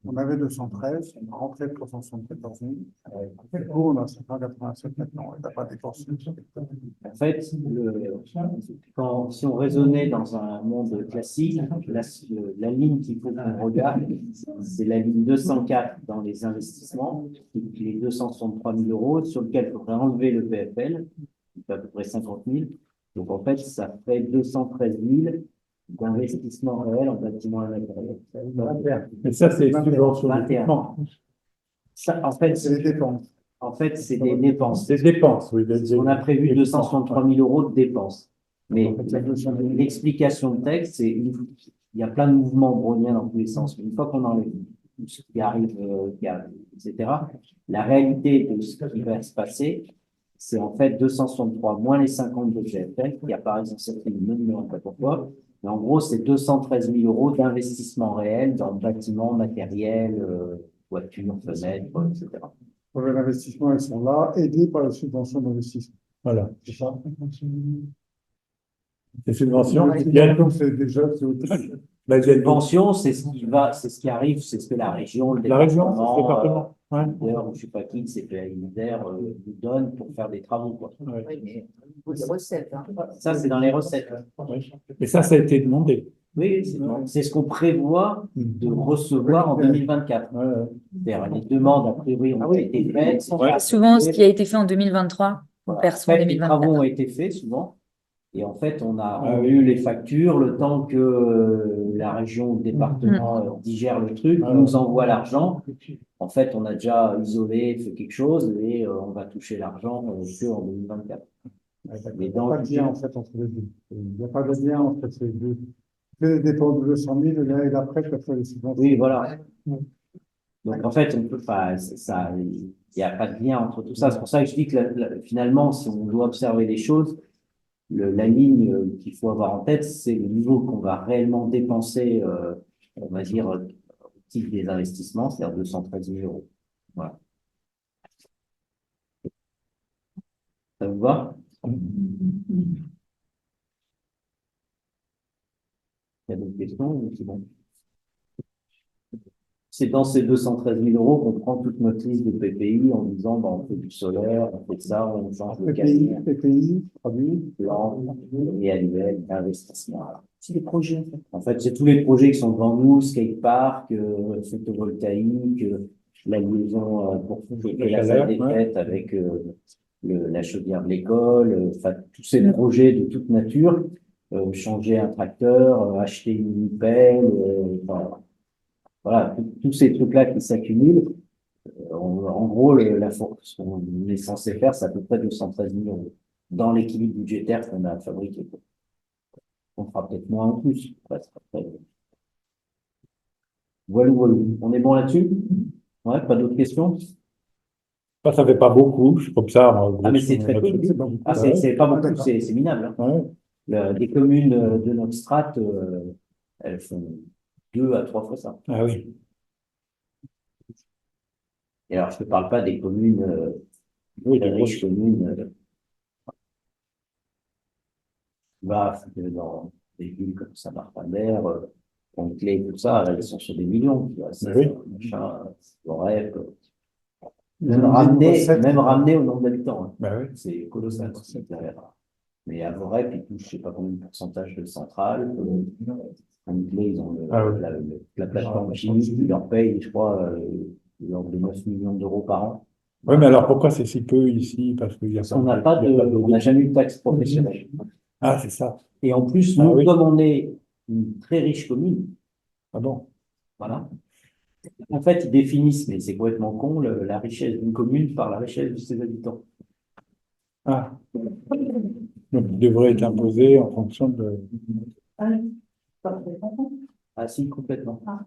[SPEAKER 7] On avait 213, on a rentré 374 000. Du coup, on a 587 maintenant, on n'a pas dépensé.
[SPEAKER 1] En fait, si on raisonnait dans un monde classique, la ligne qu'il faut qu'on regarde, c'est la ligne 204 dans les investissements, qui est 263 000 euros, sur lequel il faudrait enlever le PFL, qui fait à peu près 50 000. Donc, en fait, ça fait 213 000 d'investissement réel en bâtiment et matériel.
[SPEAKER 5] Mais ça, c'est subvention
[SPEAKER 1] 21.
[SPEAKER 5] d'équipement.
[SPEAKER 1] Ça, en fait,
[SPEAKER 7] C'est les dépenses.
[SPEAKER 1] c'est des dépenses.
[SPEAKER 5] C'est des dépenses, oui.
[SPEAKER 1] On a prévu 263 000 euros de dépenses. Mais
[SPEAKER 7] En fait,
[SPEAKER 1] l'explication de texte, c'est il y a plein de mouvements browniens dans tous les sens. Mais une fois qu'on enlève tout ce qui arrive, etc., la réalité de ce qui va se passer, c'est en fait 263 moins les 50 de GFL qui apparaissent dans cette ligne, ne me pas pourquoi. Mais en gros, c'est 213 000 euros d'investissement réel dans le bâtiment, matériel, voitures, fenêtres, etc.
[SPEAKER 7] Pour l'investissement, ils sont là, aidés par la subvention d'investissement.
[SPEAKER 5] Voilà.
[SPEAKER 7] C'est ça?
[SPEAKER 5] Les subventions,
[SPEAKER 7] Donc,
[SPEAKER 5] il y a
[SPEAKER 7] c'est déjà, c'est au-dessus.
[SPEAKER 5] la
[SPEAKER 1] Subvention, c'est ce qui arrive, c'est ce que la région, le
[SPEAKER 5] La région,
[SPEAKER 1] département,
[SPEAKER 5] le département. Ouais.
[SPEAKER 1] ou je sais pas qui, c'est l'INDER, nous donne pour faire des travaux, quoi.
[SPEAKER 5] Ouais.
[SPEAKER 6] Oui, mais il faut des recettes, hein.
[SPEAKER 1] Ça, c'est dans les recettes.
[SPEAKER 5] Ouais. Et ça a été demandé.
[SPEAKER 1] Oui, c'est ce qu'on prévoit de recevoir en 2024.
[SPEAKER 5] Ouais, ouais.
[SPEAKER 1] C'est-à-dire, les demandes, a priori, ont été faites.
[SPEAKER 5] Ouais.
[SPEAKER 2] Souvent, ce qui a été fait en 2023, on
[SPEAKER 1] Voilà.
[SPEAKER 2] perçoit en
[SPEAKER 1] En fait, les travaux
[SPEAKER 2] 2024.
[SPEAKER 1] ont été faits souvent. Et en fait, on a
[SPEAKER 5] Ah
[SPEAKER 1] rendu les factures le temps que la région ou le département digère le truc,
[SPEAKER 5] Ah
[SPEAKER 1] nous
[SPEAKER 5] ouais.
[SPEAKER 1] envoie l'argent. En fait, on a déjà isolé, fait quelque chose et on va toucher l'argent que en 2024.
[SPEAKER 7] Il
[SPEAKER 1] Mais
[SPEAKER 7] n'y a
[SPEAKER 1] dans
[SPEAKER 7] pas de lien, en fait, entre les deux. Il n'y a pas de lien entre ces deux. Les dépenses de 200 000, l'année d'après, ça fait les subventions.
[SPEAKER 1] Oui, voilà. Donc, en fait, on peut pas, il n'y a pas de lien entre tout ça. C'est pour ça que je dis que finalement, si on doit observer les choses, la ligne qu'il faut avoir en tête, c'est le niveau qu'on va réellement dépenser, on va dire, au titre des investissements, c'est-à-dire 213 000 euros. Voilà. Ça vous va? Il y a d'autres questions ou c'est bon? C'est dans ces 213 000 euros qu'on prend toute notre liste de PPI en disant, bah, on fait du solaire, on fait ça, on change le casier,
[SPEAKER 7] PPI, traduit.
[SPEAKER 1] plan et annuel d'investissement.
[SPEAKER 6] C'est des projets, en fait.
[SPEAKER 1] En fait, c'est tous les projets qui sont devant nous, skatepark, photovoltaïque, la liaison pour que la salle des fêtes avec la chaudière de l'école, enfin, tous ces projets de toute nature, changer un tracteur, acheter une pelle, enfin, voilà, tous ces trucs-là qui s'accumulent. En gros, ce qu'on est censé faire, c'est à peu près 213 millions dans l'équilibre budgétaire qu'on a fabriqué. On fera peut-être moins en plus. Ouais, voilà, voilà. On est bon là-dessus? Ouais, pas d'autres questions?
[SPEAKER 5] Ça fait pas beaucoup, c'est comme ça.
[SPEAKER 1] Ah, mais c'est très peu. Ah, c'est pas beaucoup,
[SPEAKER 7] D'accord.
[SPEAKER 1] c'est minable, hein.
[SPEAKER 5] Ouais.
[SPEAKER 1] Les communes de notre strate, elles font 2 à 3 fois ça.
[SPEAKER 5] Ah oui.
[SPEAKER 1] Et alors, je ne parle pas des communes,
[SPEAKER 5] Oui,
[SPEAKER 1] des
[SPEAKER 5] des
[SPEAKER 1] riches communes, dans des villes comme Saint-Martin-d'Air, Pont-Clé, tout ça, elles sont sur des millions, tu vois, c'est
[SPEAKER 5] Oui.
[SPEAKER 1] machin, Lorette,
[SPEAKER 7] Ils ont dit une recette.
[SPEAKER 1] même ramené au nombre d'habitants, hein.
[SPEAKER 5] Bah oui.
[SPEAKER 1] C'est colossal, c'est derrière. Mais à Vorep, ils touchent, je sais pas combien de pourcentage de centrale. Pont-Clé, ils ont
[SPEAKER 5] Ah oui.
[SPEAKER 1] la plateforme chimique qui leur paye, je crois, l'ordre de 9 millions d'euros par an.
[SPEAKER 5] Oui, mais alors pourquoi c'est si peu ici? Parce qu'il y a
[SPEAKER 1] Parce qu'on n'a pas on n'a jamais eu de taxe professionnelle.
[SPEAKER 5] Ah, c'est ça.
[SPEAKER 1] Et en plus,
[SPEAKER 5] Ah
[SPEAKER 1] nous,
[SPEAKER 5] oui.
[SPEAKER 1] comme on est une très riche commune,
[SPEAKER 5] Ah bon?
[SPEAKER 1] voilà. En fait, ils définissent, mais c'est complètement con, la richesse d'une commune par la richesse de ses habitants.
[SPEAKER 5] Ah. Donc, il devrait être imposé en fonction de.
[SPEAKER 4] Ah, pas très content.
[SPEAKER 1] Ah si, complètement.
[SPEAKER 4] Ah.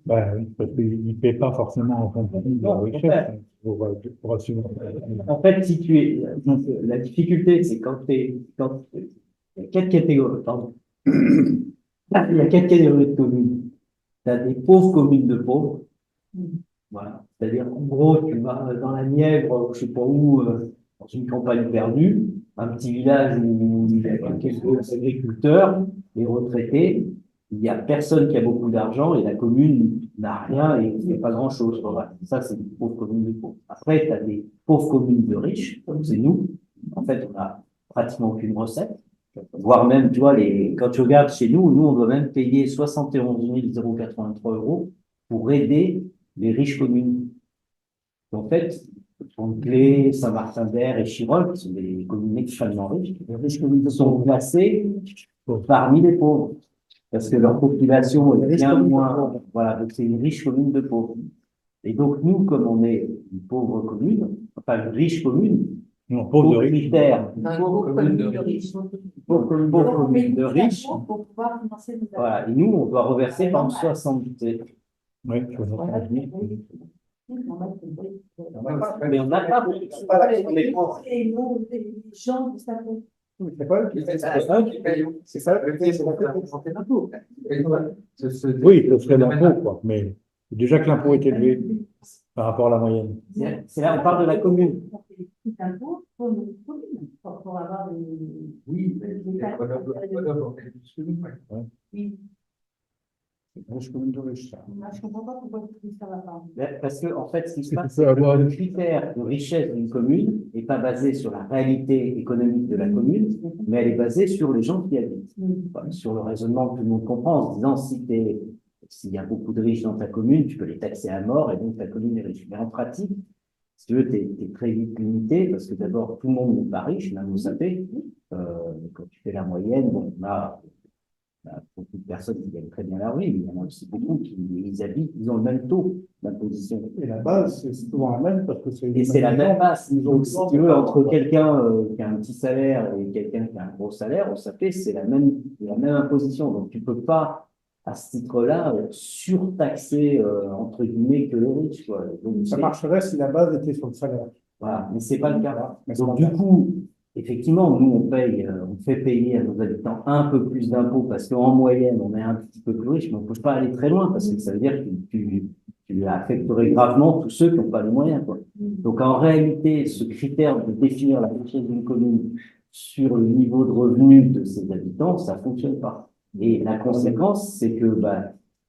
[SPEAKER 5] Bah oui, parce qu'il ne paie pas forcément en fonction de la richesse pour assurer.
[SPEAKER 1] En fait, si tu es, la difficulté, c'est quand il y a 4 catégories, pardon. Il y a 4 catégories de communes. Tu as des pauvres communes de pauvres. Voilà. C'est-à-dire, en gros, tu vas dans la Nièvre, je sais pas où, dans une campagne perdue, un petit village où il y a quelques agriculteurs, des retraités, il n'y a personne qui a beaucoup d'argent et la commune n'a rien et il n'y a pas grand-chose. Voilà. Ça, c'est des pauvres communes de pauvres. Après, tu as des pauvres communes de riches, comme c'est nous. En fait, on n'a pratiquement aucune recette. Voire même, tu vois, quand tu regardes chez nous, on doit même payer 71 083 € pour aider les riches communes. En fait, Pont-Clé, Saint-Martin-d'Air et Chirol, qui sont des communes extrêmement riches, les riches communes sont classées parmi les pauvres. Parce que leur population est bien moins, voilà, donc c'est une riche commune de pauvres. Et donc, nous, comme on est une pauvre commune, enfin, une riche commune,
[SPEAKER 5] Non, pauvre de
[SPEAKER 1] au
[SPEAKER 5] riches.
[SPEAKER 1] critère,
[SPEAKER 6] Pauvre commune de riches.
[SPEAKER 1] pauvre commune de riches,
[SPEAKER 4] Pour pouvoir financer nos
[SPEAKER 1] voilà, et nous, on doit reverser par exemple 70.
[SPEAKER 5] Oui, je vois.
[SPEAKER 1] Mais on n'a pas.
[SPEAKER 4] Et nous, les gens, ça fait.
[SPEAKER 7] C'est ça,
[SPEAKER 5] Oui, ce serait l'impôt, quoi. Mais déjà que l'impôt est élevé par rapport à la moyenne.
[SPEAKER 1] C'est là, on parle de la commune.
[SPEAKER 4] Pour avoir
[SPEAKER 7] Oui,
[SPEAKER 4] Oui,
[SPEAKER 7] riche commune de riches, ça.
[SPEAKER 4] je comprends pas pourquoi ça va pas.
[SPEAKER 1] Parce que, en fait, ce qui se
[SPEAKER 5] Tu
[SPEAKER 1] passe,
[SPEAKER 5] peux
[SPEAKER 1] c'est que
[SPEAKER 5] avoir
[SPEAKER 1] le
[SPEAKER 5] une-
[SPEAKER 1] critère de richesse d'une commune n'est pas basé sur la réalité économique de la commune, mais elle est basée sur les gens qui y habitent. Enfin, sur le raisonnement que tout le monde comprend, en se disant s'il y a beaucoup de riches dans ta commune, tu peux les taxer à mort et donc ta commune est riche. Mais en pratique, si tu veux, tu es très vite limité parce que d'abord, tout le monde n'est pas riche, même au SAP. Quand tu fais la moyenne, bon, on a beaucoup de personnes qui gagnent très bien leur vie, mais il y en a aussi beaucoup qui ils ont le même taux d'imposition.
[SPEAKER 7] Et la base, c'est souvent la même parce que c'est.
[SPEAKER 1] Et c'est la même base. Donc, si tu veux, entre quelqu'un qui a un petit salaire et quelqu'un qui a un gros salaire, au SAP, c'est la même imposition. Donc, tu peux pas, à ce titre-là, surtaxer, entre guillemets, que les riches, quoi. Donc,
[SPEAKER 7] Ça marcherait si la base était sur le salaire.
[SPEAKER 1] voilà, mais c'est pas le cas.
[SPEAKER 7] Mais c'est
[SPEAKER 1] Donc,
[SPEAKER 7] pas
[SPEAKER 1] du
[SPEAKER 7] le cas.
[SPEAKER 1] coup, effectivement, nous, on fait payer à nos habitants un peu plus d'impôts parce qu'en moyenne, on est un petit peu plus riche, mais on ne peut pas aller très loin parce que ça veut dire que tu affecterais gravement tous ceux qui n'ont pas les moyens, quoi. Donc, en réalité, ce critère de définir la richesse d'une commune sur le niveau de revenu de ses habitants, ça ne fonctionne pas. Et la conséquence, c'est que,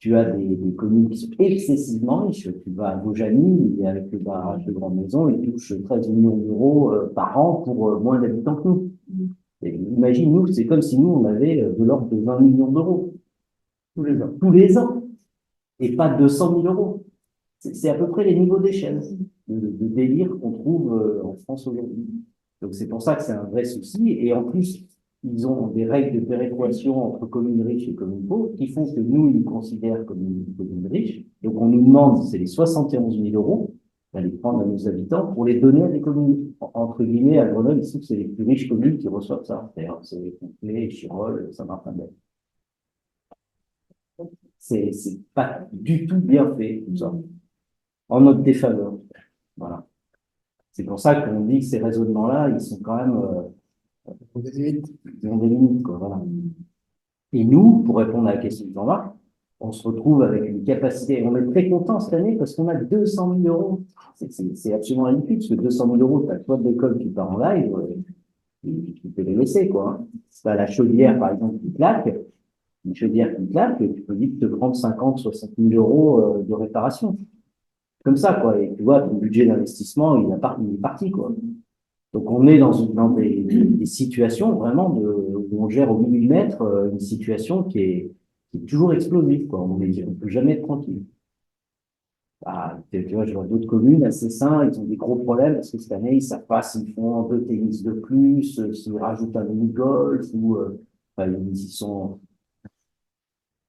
[SPEAKER 1] tu as des communes qui sont excessivement riches. Tu vas à Vaujany, et avec le barrage de Grande Maison, ils touchent 13 millions d'euros par an pour moins d'habitants que nous. Et imagine, nous, c'est comme si nous, on avait de l'ordre de 20 millions d'euros.
[SPEAKER 7] Tous les ans.
[SPEAKER 1] Tous les ans. Et pas 200 000 euros. C'est à peu près les niveaux d'échelle. de délire qu'on trouve en France aujourd'hui. Donc c'est pour ça que c'est un vrai souci. Et en plus, ils ont des règles de péréquation entre communes riches et communes pauvres qui font que nous, ils nous considèrent comme une commune riche. Donc on nous demande, c'est les 71 000 euros, d'aller prendre à nos habitants pour les donner à des communes. Entre guillemets, à Grenoble, ici, c'est les plus riches communes qui reçoivent ça. D'ailleurs, c'est Conflans, Chirol, Saint-Martin-d'Hères. C'est pas du tout bien fait, tout ça. En notre défaveur. Voilà. C'est pour ça qu'on dit que ces raisonnements-là, ils sont quand même, ils ont des limites, quoi, voilà. Et nous, pour répondre à la question de Jean-Marc, on se retrouve avec une capacité, on est très content cette année parce qu'on a 200 000 euros. C'est absolument ridicule, parce que 200 000 euros, t'as toi de l'école qui part en live, tu peux les laisser, quoi. Hein. C'est pas la chaudière, par exemple, qui claque, une chaudière qui claque, tu peux vite te prendre 50, 60 000 euros de réparation. Comme ça, quoi. Et tu vois, ton budget d'investissement, il est parti, quoi. Donc, on est dans des situations vraiment où on gère au millimètre une situation qui est toujours explosive, quoi. On peut jamais être tranquille. Bah, tu vois, je vois d'autres communes assez sains, ils ont des gros problèmes parce que cette année, ils savent pas s'ils font un peu de tennis de plus, s'ils rajoutent un mini-golf ou, enfin, ils sont,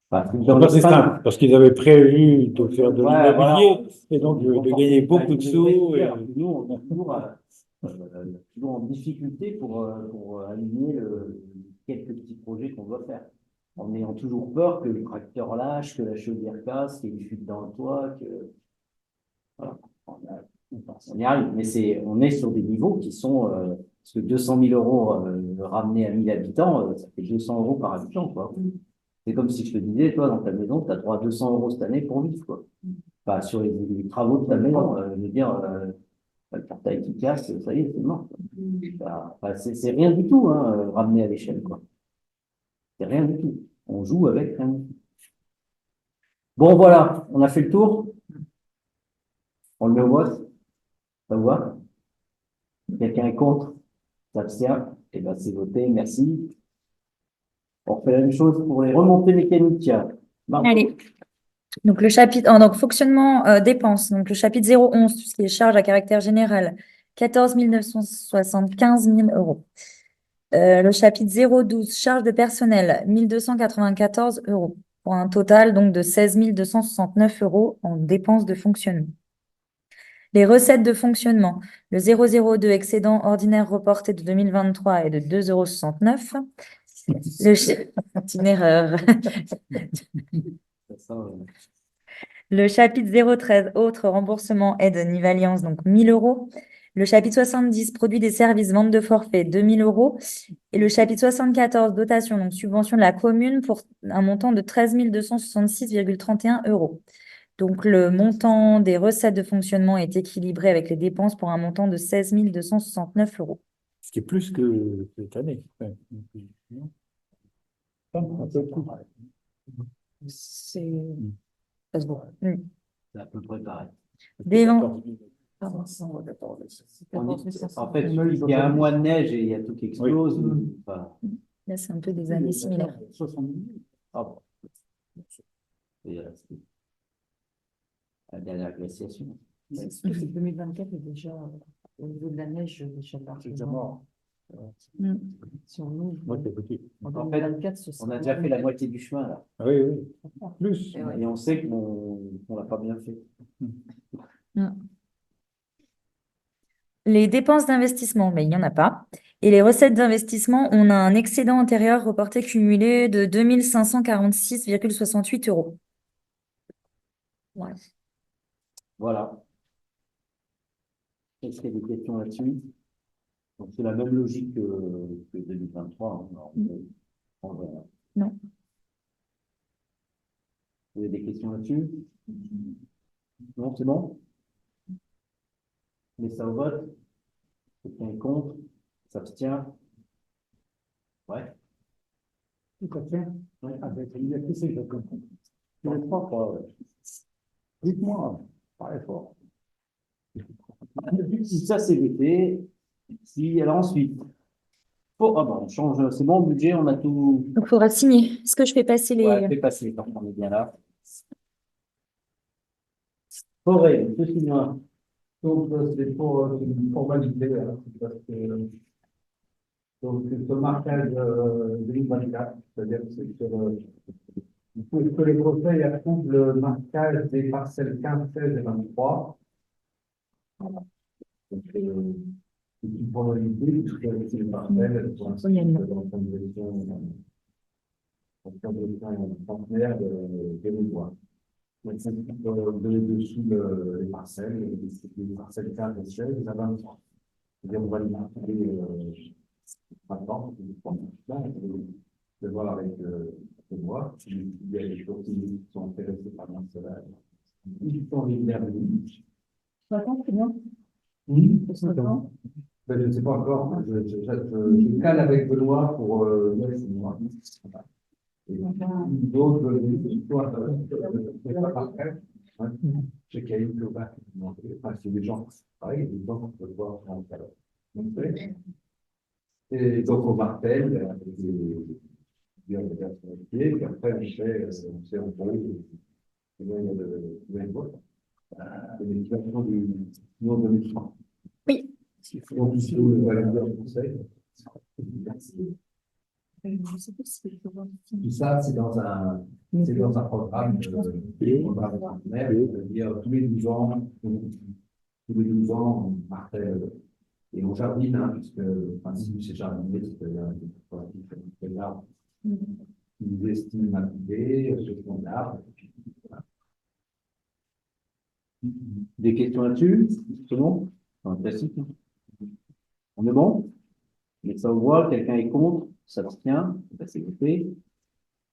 [SPEAKER 1] enfin,
[SPEAKER 5] C'est pas très simple, parce qu'ils avaient prévu de faire de
[SPEAKER 1] Ouais,
[SPEAKER 5] l'immobilier,
[SPEAKER 1] voilà.
[SPEAKER 5] et donc de gagner beaucoup de sous. Et,
[SPEAKER 1] Nous, on est toujours en difficulté pour aligner quelques petits projets qu'on doit faire. En ayant toujours peur que le tracteur lâche, que la chaudière casse, qu'il y ait une fuite dans le toit, que voilà. On y arrive, mais on est sur des niveaux qui sont parce que 200 000 euros ramenés à 1000 habitants, ça fait 200 euros par habitant, quoi. C'est comme si je te disais, toi, dans ta maison, tu as droit à 200 euros cette année pour vivre, quoi. Enfin, sur les travaux de ta maison, je veux dire, le portail qui casse, ça y est, c'est mort. Enfin, c'est rien du tout, hein, ramené à l'échelle, quoi. C'est rien du tout. On joue avec rien du tout. Bon, voilà, on a fait le tour. On le met au vote. Ça vous va? Quelqu'un est contre? S'abstient? Eh ben, c'est voté. Merci. On fait la même chose pour les remontées mécaniques. Marco.
[SPEAKER 2] Allez. Donc, le chapitre, donc, fonctionnement dépenses. Donc, le chapitre 011, tout ce qui est charges à caractère général, 14 975 000 euros. Le chapitre 012, charges de personnel, 1294 euros, pour un total donc de 16 269 euros en dépenses de fonctionnement. Les recettes de fonctionnement, le 002, excédent ordinaire reporté de 2023 est de 2,69 euros. C'est une erreur. Le chapitre 013, autres remboursements, aide Nivalliance, donc 1 000 euros. Le chapitre 70, produits des services, vente de forfait, 2 000 euros. Et le chapitre 74, dotation, donc subvention de la commune, pour un montant de 13 266,31 euros. Donc, le montant des recettes de fonctionnement est équilibré avec les dépenses pour un montant de 16 269 euros.
[SPEAKER 5] ce qui est plus que cette année. Ouais. Un peu plus.
[SPEAKER 2] C'est... Ça se voit.
[SPEAKER 1] C'est à peu près pareil.
[SPEAKER 2] Des ventes.
[SPEAKER 1] En fait, il y a un mois de neige et il y a tout qui explose. Enfin,
[SPEAKER 2] Là, c'est un peu des années similaires.
[SPEAKER 7] 70 000.
[SPEAKER 1] ah bon. Et, c'est la dernière glaciation.
[SPEAKER 6] Est-ce que 2024 est déjà, au niveau de la neige, déjà
[SPEAKER 7] C'est déjà
[SPEAKER 6] largement
[SPEAKER 7] mort.
[SPEAKER 6] sur nous?
[SPEAKER 5] Moi, c'est petit.
[SPEAKER 6] En
[SPEAKER 1] En fait,
[SPEAKER 6] 2024, ce
[SPEAKER 1] On
[SPEAKER 6] sera
[SPEAKER 1] a déjà fait la moitié du chemin, là.
[SPEAKER 5] Ah oui, oui. Plus.
[SPEAKER 6] Et ouais.
[SPEAKER 1] Et on sait qu'on l'a pas bien fait.
[SPEAKER 2] Les dépenses d'investissement, mais il n'y en a pas. Et les recettes d'investissement, on a un excédent antérieur reporté cumulé de 2 546,68 euros. Ouais.
[SPEAKER 1] Voilà. Est-ce qu'il y a des questions là-dessus? Donc, c'est la même logique que 2023. Hein.
[SPEAKER 2] Non.
[SPEAKER 1] Vous avez des questions là-dessus? Non, c'est bon? Mais ça au vote? Quelqu'un est contre? S'abstient? Ouais.
[SPEAKER 7] Tout à fait.
[SPEAKER 1] Ouais.
[SPEAKER 7] Avec l'IFC, je comprends.
[SPEAKER 1] Dans les trois fois, ouais.
[SPEAKER 7] Dites-moi, parlez fort.
[SPEAKER 1] Si ça c'est voté, si alors ensuite, oh, ah bah, on change, c'est bon, budget, on a tout.
[SPEAKER 2] Donc, il faudra signer. Est-ce que je fais passer les...
[SPEAKER 1] Ouais, fais passer, tant qu'on est bien là. Forêt, petit moins.
[SPEAKER 8] Donc, c'est pour une formalité, hein, parce que, donc, ce marquage 2024, c'est-à-dire que il faut que les conseils approuvent le marquage des parcelles 15, 16 et 23. Voilà. Donc, c'est une formalité, puisque les parcelles sont inscrites dans la convention partenaire de l'État. Donc, c'est dessous les parcelles, les parcelles 15 et 16 et 23. C'est-à-dire, on va les marquer maintenant, de voir avec moi, s'il y a des choses qui sont intéressées par cela. Ils sont bienvenus.
[SPEAKER 4] C'est bien.
[SPEAKER 8] Oui, je ne sais pas encore, je cale avec Benoît pour moi. Et d'autres, je sais qu'il y a une globale, enfin, c'est des gens, pareil, des gens qu'on peut voir en fait. Et donc, on martèle, puis après, on fait en gros, il y a le vote. C'est l'éducation du nom de l'État.
[SPEAKER 2] Oui.
[SPEAKER 8] Donc, ici, vous allez dire le conseil. Tout ça, c'est dans un programme partenaire, c'est-à-dire tous les 12 ans, on martèle. Et on jardine, hein, puisque le principe, c'est jardiner, c'est-à-dire que l'arbre qu'ils estiment maturé, ce qu'on a.
[SPEAKER 1] Des questions là-dessus? C'est bon? Un classique. On est bon? Mais ça, on voit, quelqu'un est contre, s'abstient, c'est voté.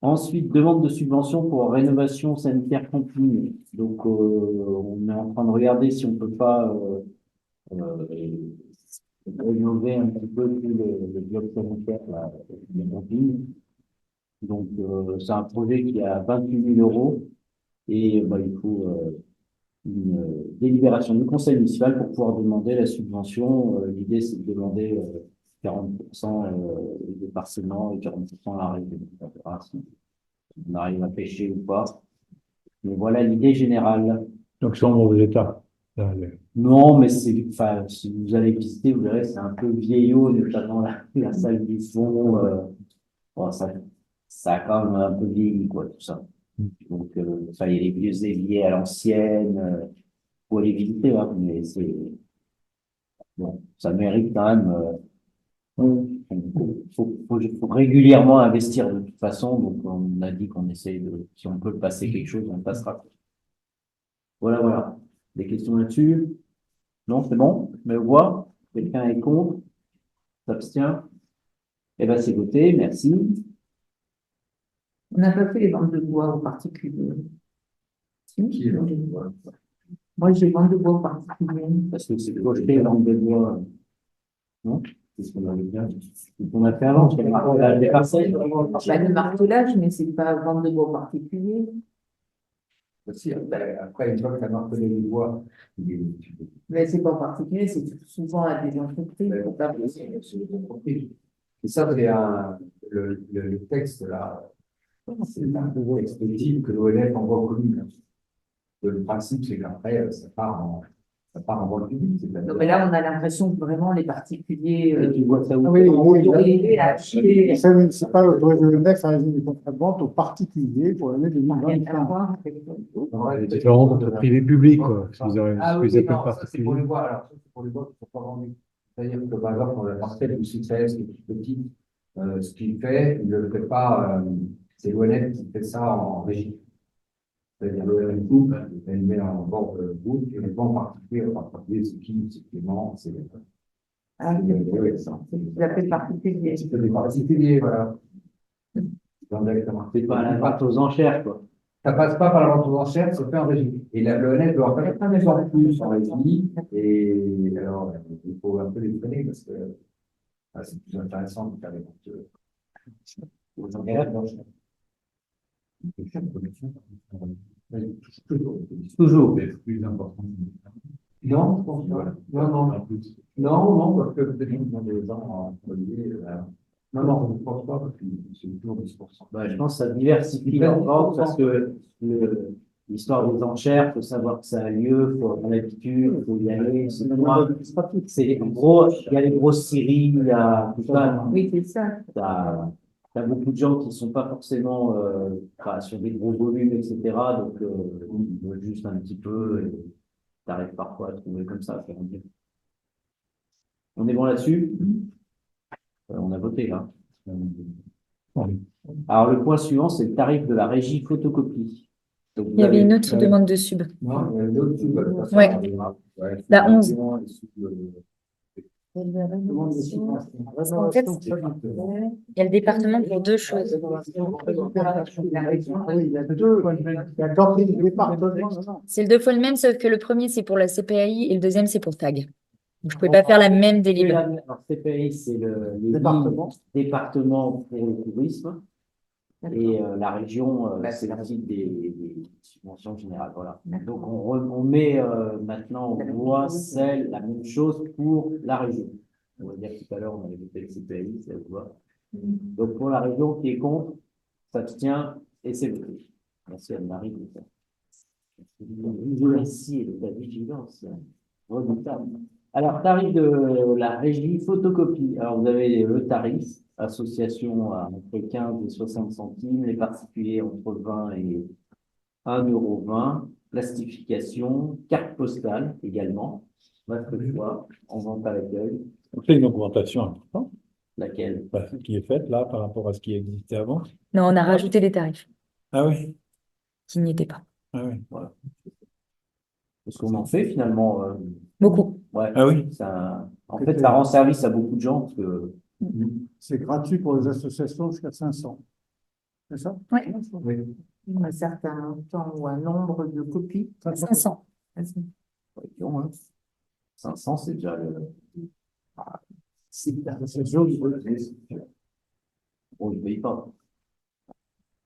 [SPEAKER 1] Ensuite, demande de subvention pour rénovation sanitaire continue. Donc, on est en train de regarder si on ne peut pas rénover un petit peu tout le bloc sanitaire, là, le camping. Donc, c'est un projet qui a 28 000 euros et il faut une délibération du conseil municipal pour pouvoir demander la subvention. L'idée, c'est de demander 40% de parcellement et 40% l'arrêt. On verra si on arrive à pêcher ou pas. Mais voilà l'idée générale.
[SPEAKER 5] Donc, c'est en mauvais état.
[SPEAKER 1] Non, mais enfin, si vous allez visiter, vous verrez, c'est un peu vieillot, notamment la salle du fond. Bon, ça a quand même un peu vieilli, quoi, tout ça. Donc, il y a les vieux éviers à l'ancienne, faut aller visiter, hein, mais bon, ça mérite quand même. Faut régulièrement investir de toute façon. Donc, on a dit qu'on essaye si on peut passer quelque chose, on passera. Voilà. Des questions là-dessus? Non, c'est bon? Mais voix, quelqu'un est contre? S'abstient? Eh ben, c'est voté, merci.
[SPEAKER 6] On n'a pas fait les ventes de bois aux particuliers. Si,
[SPEAKER 8] Qui est là?
[SPEAKER 6] moi, j'ai ventes de bois aux particuliers.
[SPEAKER 1] Parce que c'est projeté dans le bois. Non? C'est ce qu'on avait bien. On a fait avant, parce qu'on a des parcelles.
[SPEAKER 6] Le martelage, mais c'est pas vente de bois aux particuliers.
[SPEAKER 8] Aussi, après, une fois que tu as martelé les bois,
[SPEAKER 6] Mais c'est pas en particulier, c'est souvent à des entreprises.
[SPEAKER 8] et ça, c'est le texte là, c'est un texte type que l'ONF envoie aux communes. Le principe, c'est qu'après, ça part en vente publique.
[SPEAKER 6] Non, mais là, on a l'impression que vraiment les particuliers.
[SPEAKER 1] Et tu vois ça où?
[SPEAKER 7] Oui,
[SPEAKER 6] ont autorisé à acheter.
[SPEAKER 7] c'est pas l'autorité de l'ONF à réaliser des contrats de vente aux particuliers pour l'année
[SPEAKER 6] Rien à
[SPEAKER 7] 2025.
[SPEAKER 6] voir avec
[SPEAKER 5] C'est différent entre privé et public, quoi. Ce qu'ils
[SPEAKER 8] Ah
[SPEAKER 5] appellent
[SPEAKER 8] oui, non, ça c'est pour
[SPEAKER 5] particulier.
[SPEAKER 8] les voies. Alors, ça c'est pour les voies qui ne sont pas vendues. C'est-à-dire que par exemple, dans la parcelle du succès, qui est toute petite, ce qu'il fait, il ne le fait pas, c'est l'ONF qui fait ça en régie. C'est-à-dire l'ONF coupe, elle met en bord de route, et les vend en particulier, c'est qui, c'est Clément, c'est.
[SPEAKER 6] Ah, ils appellent particulier.
[SPEAKER 8] C'est des particuliers, voilà.
[SPEAKER 1] C'est pas la vente aux enchères, quoi.
[SPEAKER 8] Ça passe pas par la vente aux enchères, c'est fait en régie. Et l'ONF doit en faire un effort de plus en régie. Et alors, il faut un peu les freiner parce que c'est plus intéressant de faire des ventes aux enchères.
[SPEAKER 1] Toujours.
[SPEAKER 8] Mais plus important. Non, je pense pas. Non, parce que peut-être dans les gens en employés. Non, je ne pense pas parce que c'est toujours 10%.
[SPEAKER 1] Je pense que ça diversifie encore parce que l'histoire des enchères, il faut savoir que ça a lieu, il faut avoir l'habitude, il faut y aller. C'est en gros, il y a les grosses séries, il y a tout ça.
[SPEAKER 6] Oui, c'est ça.
[SPEAKER 1] T'as beaucoup de gens qui ne sont pas forcément sur des gros volumes, etc. Donc, ils veulent juste un petit peu, et t'arrives parfois à trouver comme ça. Faire un bien. On est bon là-dessus? On a voté là. Alors, le point suivant, c'est le tarif de la régie photocopie. Donc,
[SPEAKER 2] Il y avait une autre demande de sub.
[SPEAKER 8] Non, il y a une autre sub.
[SPEAKER 2] Ouais. La 11. En fait, il y a le département pour deux choses. C'est le deux fois le même, sauf que le premier, c'est pour la CPAI et le deuxième, c'est pour TAG. Donc, je ne pouvais pas faire la même délibération.
[SPEAKER 1] Alors, CPI, c'est les
[SPEAKER 7] Département.
[SPEAKER 1] lignes département pour le tourisme. Et la région, c'est le titre des subventions générales. Voilà. Donc, on met maintenant, on voit la même chose pour la région. On va dire tout à l'heure, on avait voté le CPI, ça vous va. Donc, pour la région qui est contre, s'abstient et c'est voté. Merci Anne-Marie. Merci et de ta vigilance redoutable. Alors, tarif de la régie photocopie. Alors, vous avez le tarif, association à entre 15 et 60 centimes, les particuliers entre 20 et 1,20 €, plastification, carte postale également, votre choix, en vente à l'accueil,
[SPEAKER 5] C'est une augmentation importante,
[SPEAKER 1] laquelle
[SPEAKER 5] qui est faite là par rapport à ce qui existait avant.
[SPEAKER 2] Non, on a rajouté des tarifs
[SPEAKER 5] Ah oui,
[SPEAKER 2] qui n'y étaient pas.
[SPEAKER 5] ah oui.
[SPEAKER 1] voilà. Parce qu'on en fait finalement,
[SPEAKER 2] Beaucoup.
[SPEAKER 1] ouais,
[SPEAKER 5] Ah oui.
[SPEAKER 1] en fait, ça rend service à beaucoup de gens parce que
[SPEAKER 7] C'est gratuit pour les associations jusqu'à 500. C'est ça?
[SPEAKER 2] Oui.
[SPEAKER 6] Un certain montant ou un nombre de copies.
[SPEAKER 2] 500.
[SPEAKER 1] voyons, hein. 500, c'est déjà le.
[SPEAKER 7] C'est joli.
[SPEAKER 1] Bon, il ne paye pas.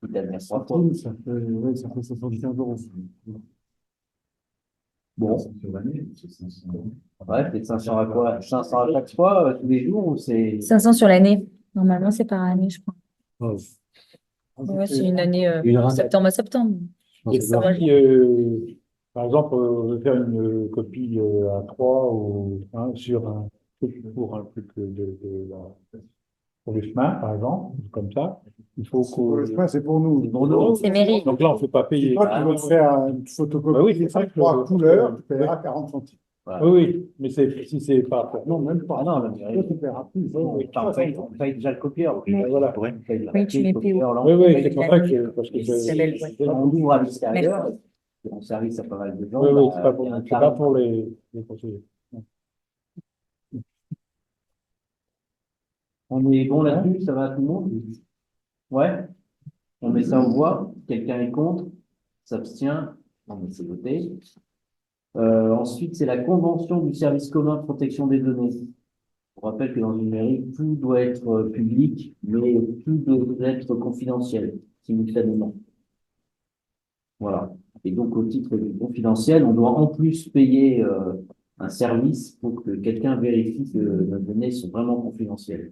[SPEAKER 1] Il a bien 3 fois.
[SPEAKER 7] Ça fait 75 €.
[SPEAKER 1] Bon,
[SPEAKER 8] Sur l'année, c'est 500 €.
[SPEAKER 1] ouais, peut-être 500 à quoi? 500 à chaque fois, tous les jours, ou c'est.
[SPEAKER 2] 500 sur l'année. Normalement, c'est par année, je crois.
[SPEAKER 5] Oh.
[SPEAKER 2] Ouais, c'est une année
[SPEAKER 5] Une
[SPEAKER 2] septembre à septembre.
[SPEAKER 5] Et
[SPEAKER 2] Ça va.
[SPEAKER 5] si, par exemple, on veut faire une copie à 3 ou sur un truc pour un truc pour le chemin, par exemple, comme ça, il faut
[SPEAKER 7] Pour le
[SPEAKER 5] que.
[SPEAKER 7] chemin, c'est pour nous.
[SPEAKER 2] C'est mairie.
[SPEAKER 5] Donc là, on ne fait pas
[SPEAKER 7] Si
[SPEAKER 5] payer.
[SPEAKER 7] toi, tu veux faire une photocopie,
[SPEAKER 5] Bah oui, c'est ça que
[SPEAKER 7] trois
[SPEAKER 5] je-
[SPEAKER 7] couleurs, tu paieras 40 centimes.
[SPEAKER 1] Voilà.
[SPEAKER 5] Oui, oui, mais si c'est pas pour.
[SPEAKER 7] Non, même pas.
[SPEAKER 1] Ah non, la
[SPEAKER 7] Toi,
[SPEAKER 1] mairie.
[SPEAKER 7] tu paieras plus.
[SPEAKER 1] On paye déjà le copieur.
[SPEAKER 5] Voilà.
[SPEAKER 1] On paye la
[SPEAKER 2] Oui, tu
[SPEAKER 1] papier,
[SPEAKER 2] mets
[SPEAKER 1] le copieur, là,
[SPEAKER 5] Oui,
[SPEAKER 1] on
[SPEAKER 5] oui,
[SPEAKER 1] paye
[SPEAKER 5] c'est pour ça que. Parce que
[SPEAKER 1] on ouvre à l'extérieur, on service à pas mal de gens.
[SPEAKER 5] Oui, oui,
[SPEAKER 1] bah,
[SPEAKER 5] c'est pas
[SPEAKER 1] il y a un
[SPEAKER 5] c'est pas
[SPEAKER 1] tarif.
[SPEAKER 5] pour les conseillers.
[SPEAKER 1] On est bon là-dessus, ça va à tout le monde? Ouais? On met ça en voix, quelqu'un est contre, s'abstient, on met c'est voté. Ensuite, c'est la convention du service commun de protection des données. On rappelle que dans une mairie, tout doit être public, mais tout doit être confidentiel, simultanément. Voilà. Et donc, au titre du confidentiel, on doit en plus payer un service pour que quelqu'un vérifie que nos données sont vraiment confidentielles.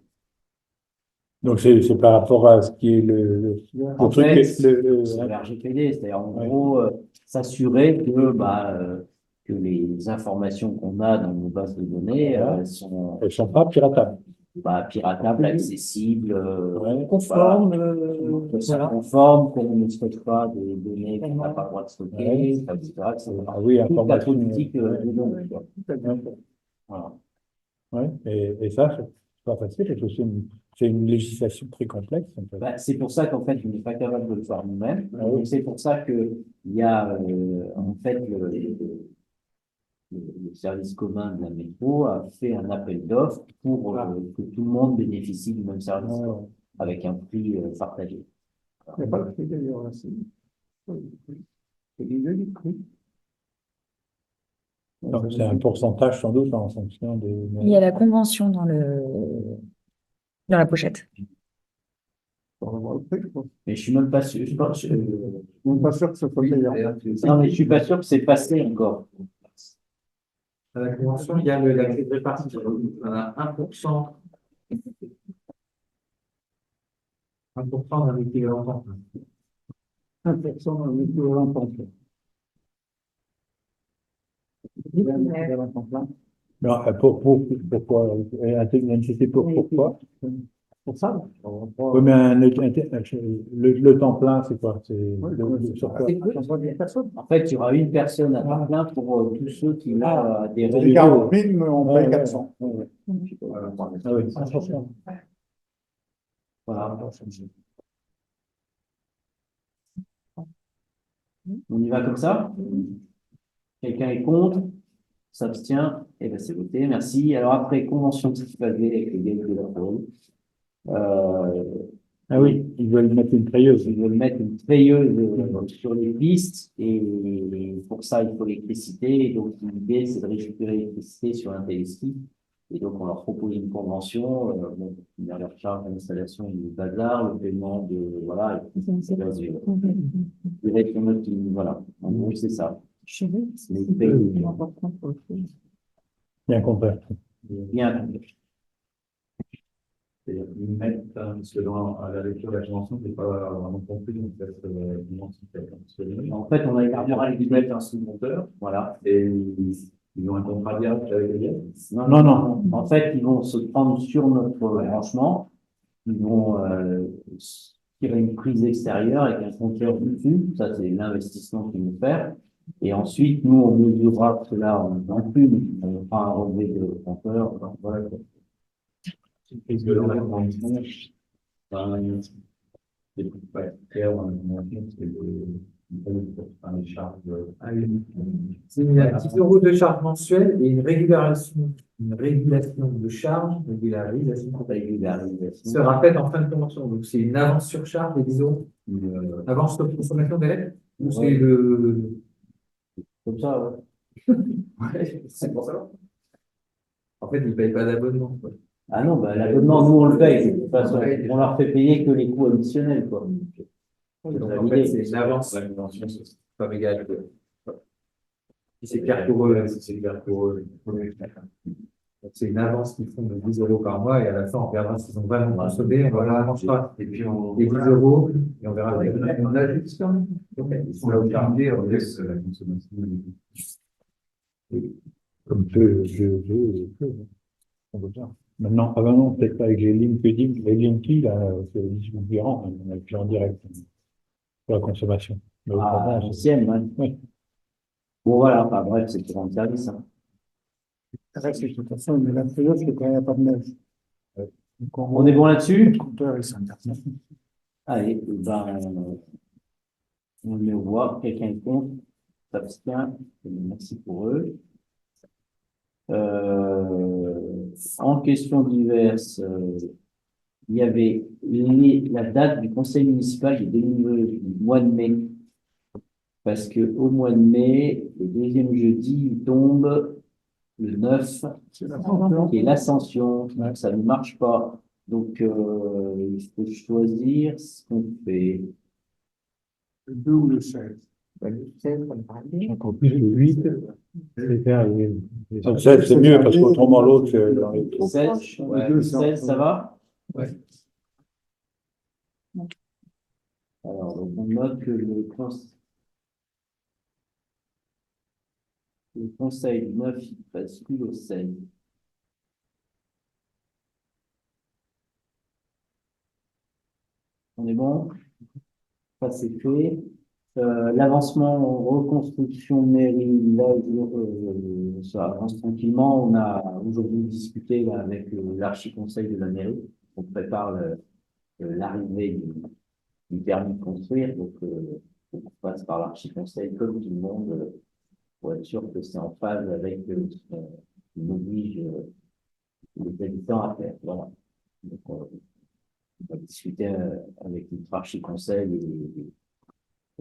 [SPEAKER 5] Donc, c'est par rapport à ce qui est
[SPEAKER 1] En
[SPEAKER 5] truc.
[SPEAKER 1] fait, c'est le RGPD, c'est-à-dire en
[SPEAKER 5] Ouais.
[SPEAKER 1] gros s'assurer que les informations qu'on a dans nos bases de données
[SPEAKER 5] Voilà.
[SPEAKER 1] sont
[SPEAKER 5] Elles ne sont pas piratables.
[SPEAKER 1] piratables, accessibles,
[SPEAKER 5] Ouais.
[SPEAKER 1] conformes, conformes, qu'on ne stocke pas des données qu'on n'a pas le droit de stocker,
[SPEAKER 5] Ouais.
[SPEAKER 1] etc.
[SPEAKER 5] Ah oui,
[SPEAKER 1] Toute la
[SPEAKER 5] information.
[SPEAKER 1] politique
[SPEAKER 5] Ouais.
[SPEAKER 1] des données, quoi. Voilà.
[SPEAKER 5] Ouais. Et ça, c'est pas facile, parce que c'est une législation très complexe. En fait.
[SPEAKER 1] C'est pour ça qu'en fait, on n'est pas capable de le faire nous-mêmes.
[SPEAKER 5] Ah oui.
[SPEAKER 1] Donc, c'est pour ça qu'il y a en fait le service commun de la métro a fait un appel d'offres pour que tout le monde bénéficie du même service
[SPEAKER 5] Ouais.
[SPEAKER 1] avec un prix partagé.
[SPEAKER 7] Il n'y a pas de prix d'ailleurs là. C'est des jolis prix.
[SPEAKER 5] Donc, c'est un pourcentage sans doute en fonction des.
[SPEAKER 2] Il y a la convention dans la pochette.
[SPEAKER 7] On va voir le prix, quoi.
[SPEAKER 1] Mais je suis même pas sûr.
[SPEAKER 7] Je suis même pas sûr que ce soit payant.
[SPEAKER 1] Non, mais je suis pas sûr que c'est passé encore.
[SPEAKER 9] À la convention, il y a la clé de répartition. On a 1%. 1% d'un équivalent temps plein.
[SPEAKER 7] 1% d'un équivalent temps plein.
[SPEAKER 5] Non, pourquoi? L'intensité pourquoi?
[SPEAKER 1] Pour ça?
[SPEAKER 5] Oui, mais le temps plein, c'est quoi? Sur quoi?
[SPEAKER 1] En fait, il y aura une personne à temps plein pour tous ceux qui ont des
[SPEAKER 7] C'est 40 000, mais on paye 400.
[SPEAKER 5] Ah oui.
[SPEAKER 1] Voilà. On y va comme ça? Quelqu'un est contre? S'abstient? Eh bien, c'est voté. Merci. Alors, après, convention tarifaire avec les gains de la Rhône.
[SPEAKER 5] Ah oui, ils veulent mettre une treilleuse.
[SPEAKER 1] Ils veulent mettre une treilleuse sur les pistes et pour ça, il faut l'électricité. Et donc, l'idée, c'est de récupérer l'électricité sur un téléski. Et donc, on leur propose une convention. Bon, il y a leur charge d'installation du bazar, le paiement de. Voilà. Voilà. En gros, c'est ça. Les paies-
[SPEAKER 5] Bien compris.
[SPEAKER 1] Bien.
[SPEAKER 8] C'est-à-dire qu'ils mettent, parce que à la lecture de la convention, c'est pas vraiment compris, en fait, l'identité.
[SPEAKER 1] En fait, on a élargi
[SPEAKER 8] Ils mettent un sous-monteur,
[SPEAKER 1] voilà.
[SPEAKER 8] et ils ont un contrat direct avec les liens.
[SPEAKER 1] Non. En fait, ils vont se prendre sur notre branchement. Ils vont tirer une prise extérieure avec un compteur dessus. Ça, c'est l'investissement qu'ils vont faire. Et ensuite, nous, on mesurera cela en plus. On fera un relevé de compteur. Voilà.
[SPEAKER 8] Prise de l'environnement. Des coups de paquet, les charges.
[SPEAKER 9] Il y a 10 euros de charge mensuelle et une régulation de charge, régularisation sera faite en fin de convention. Donc, c'est une avance sur charge de 10 euros. Avance sur consommation d'élèves ou c'est le.
[SPEAKER 1] Comme ça, ouais.
[SPEAKER 9] Ouais, c'est pour ça. En fait, ils ne payent pas d'abonnement, quoi.
[SPEAKER 1] Ah non, bah, l'abonnement, nous, on le paye. De toute façon, on leur fait payer que les coûts additionnels, quoi.
[SPEAKER 9] Donc, en fait, c'est une avance. C'est pas méga. Si c'est clair pour eux, c'est clair pour eux. Donc, c'est une avance qu'ils font de 10 euros par mois et à la fin, on regardera s'ils ont vraiment consommé, on va vraiment pas. Et puis, les 10 euros et on verra. On a juste quand même.
[SPEAKER 8] On va regarder, on laisse la consommation.
[SPEAKER 5] Comme on veut bien. Maintenant, avant, non, peut-être pas avec les LinkedIn, les Linky, là, c'est différent, on a plus en direct pour la consommation. Mais autrement,
[SPEAKER 1] L'ancienne, ouais.
[SPEAKER 5] Oui.
[SPEAKER 1] Bon, voilà, enfin, bref, c'est pour un service, hein.
[SPEAKER 7] De toute façon, mais la treilleuse, c'est quand il n'y a pas de neige. Donc,
[SPEAKER 1] On est bon là-dessus?
[SPEAKER 7] Le compteur, il s'internet.
[SPEAKER 1] Allez, ben, on le voit, quelqu'un est contre, s'abstient, merci pour eux. En question diverses, il y avait la date du conseil municipal du mois de mai. Parce que au mois de mai, le deuxième jeudi, il tombe le 9, qui est l'ascension. Donc, ça ne marche pas. Donc, il faut choisir ce qu'on fait.
[SPEAKER 7] Le 2 ou le 16.
[SPEAKER 5] Encore plus le 8, le 7, c'est mieux parce qu'autrement l'autre, c'est dans les
[SPEAKER 1] 16, ouais,
[SPEAKER 7] deux,
[SPEAKER 1] 16, ça va?
[SPEAKER 9] Ouais.
[SPEAKER 1] Alors, donc on note que le conseil du 9, il bascule au 16. On est bon? Ça, c'est fait. L'avancement en reconstruction de mairie, là, ça avance tranquillement. On a aujourd'hui discuté là, avec l'archi-conseil de la mairie. On prépare l'arrivée du permis de construire. Donc, on passe par l'archi-conseil comme tout le monde pour être sûr que c'est en phase avec ce qu'on oblige les habitants à faire. Voilà. Donc, on va discuter avec notre archi-conseil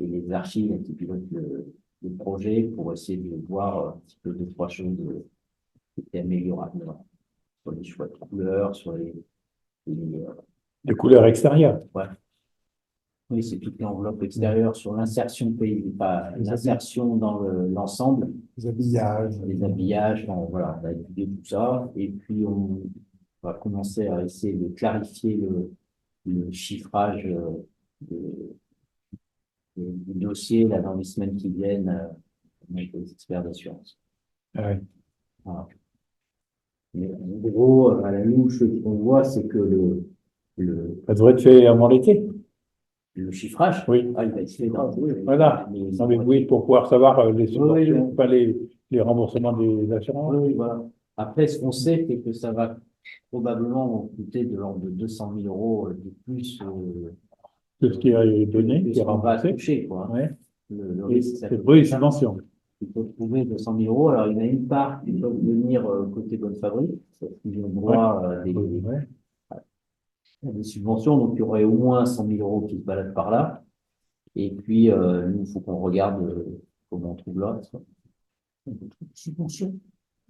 [SPEAKER 1] et les archives qui pilotent le projet pour essayer de voir un petit peu deux, trois choses qui étaient améliorables sur les choix de couleurs, sur
[SPEAKER 5] les couleurs extérieures.
[SPEAKER 1] Ouais. Oui, c'est toute l'enveloppe extérieure sur l'insertion pays, pas l'insertion dans l'ensemble.
[SPEAKER 7] Les habillages.
[SPEAKER 1] Les habillages, bon, voilà, on a étudié tout ça. Et puis, on va commencer à essayer de clarifier le chiffrage du dossier là, dans les semaines qui viennent avec les experts d'assurance.
[SPEAKER 5] Ouais.
[SPEAKER 1] Voilà. Mais en gros, à la louche, ce qu'on voit, c'est que
[SPEAKER 5] Ça devrait être fait avant l'été.
[SPEAKER 1] le chiffrage,
[SPEAKER 5] Oui.
[SPEAKER 1] il va être fait dans
[SPEAKER 5] Voilà.
[SPEAKER 1] mais-
[SPEAKER 5] Non, mais oui, pour pouvoir savoir les subventions,
[SPEAKER 1] oui.
[SPEAKER 5] pas les remboursements des assurances.
[SPEAKER 1] Oui, voilà. Après, ce qu'on sait, c'est que ça va probablement coûter de l'ordre de 200 000 euros de plus
[SPEAKER 5] De ce qui est donné,
[SPEAKER 1] que
[SPEAKER 5] qui
[SPEAKER 1] ce
[SPEAKER 5] est
[SPEAKER 1] qu'on va
[SPEAKER 5] remboursé.
[SPEAKER 1] toucher, quoi.
[SPEAKER 5] Ouais.
[SPEAKER 1] Le
[SPEAKER 5] Et
[SPEAKER 1] risque, ça
[SPEAKER 5] c'est
[SPEAKER 1] peut
[SPEAKER 5] pour les
[SPEAKER 1] être ça.
[SPEAKER 5] subventions.
[SPEAKER 1] Il faut trouver 200 000 euros. Alors, il y en a une part qui peut venir côté bonne fabrique, parce qu'ils ont droit
[SPEAKER 5] Ouais.
[SPEAKER 1] à des subventions, donc il y aurait au moins 100 000 euros qui se baladent par là. Et puis, nous, il faut qu'on regarde comment on trouve là.
[SPEAKER 7] Subvention.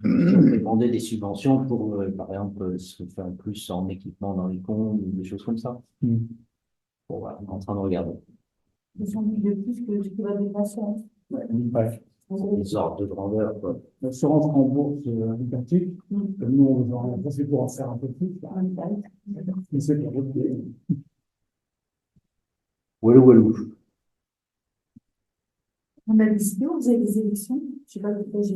[SPEAKER 1] Si on peut demander des subventions pour, par exemple, se faire plus en équipement dans les cons, ou des choses comme ça.
[SPEAKER 5] Mm.
[SPEAKER 1] Bon, voilà, on est en train de regarder.
[SPEAKER 4] 200 000 de plus que ce que va dépasser.
[SPEAKER 5] Ouais.
[SPEAKER 1] Des ordres de grandeur, quoi.
[SPEAKER 7] L'assurance rembourse identique. Nous, on va pour en faire un peu plus. Mais c'est pour votre bien.
[SPEAKER 1] Walou, walou.
[SPEAKER 4] On a décidé, vous avez des élections, je sais pas pourquoi j'ai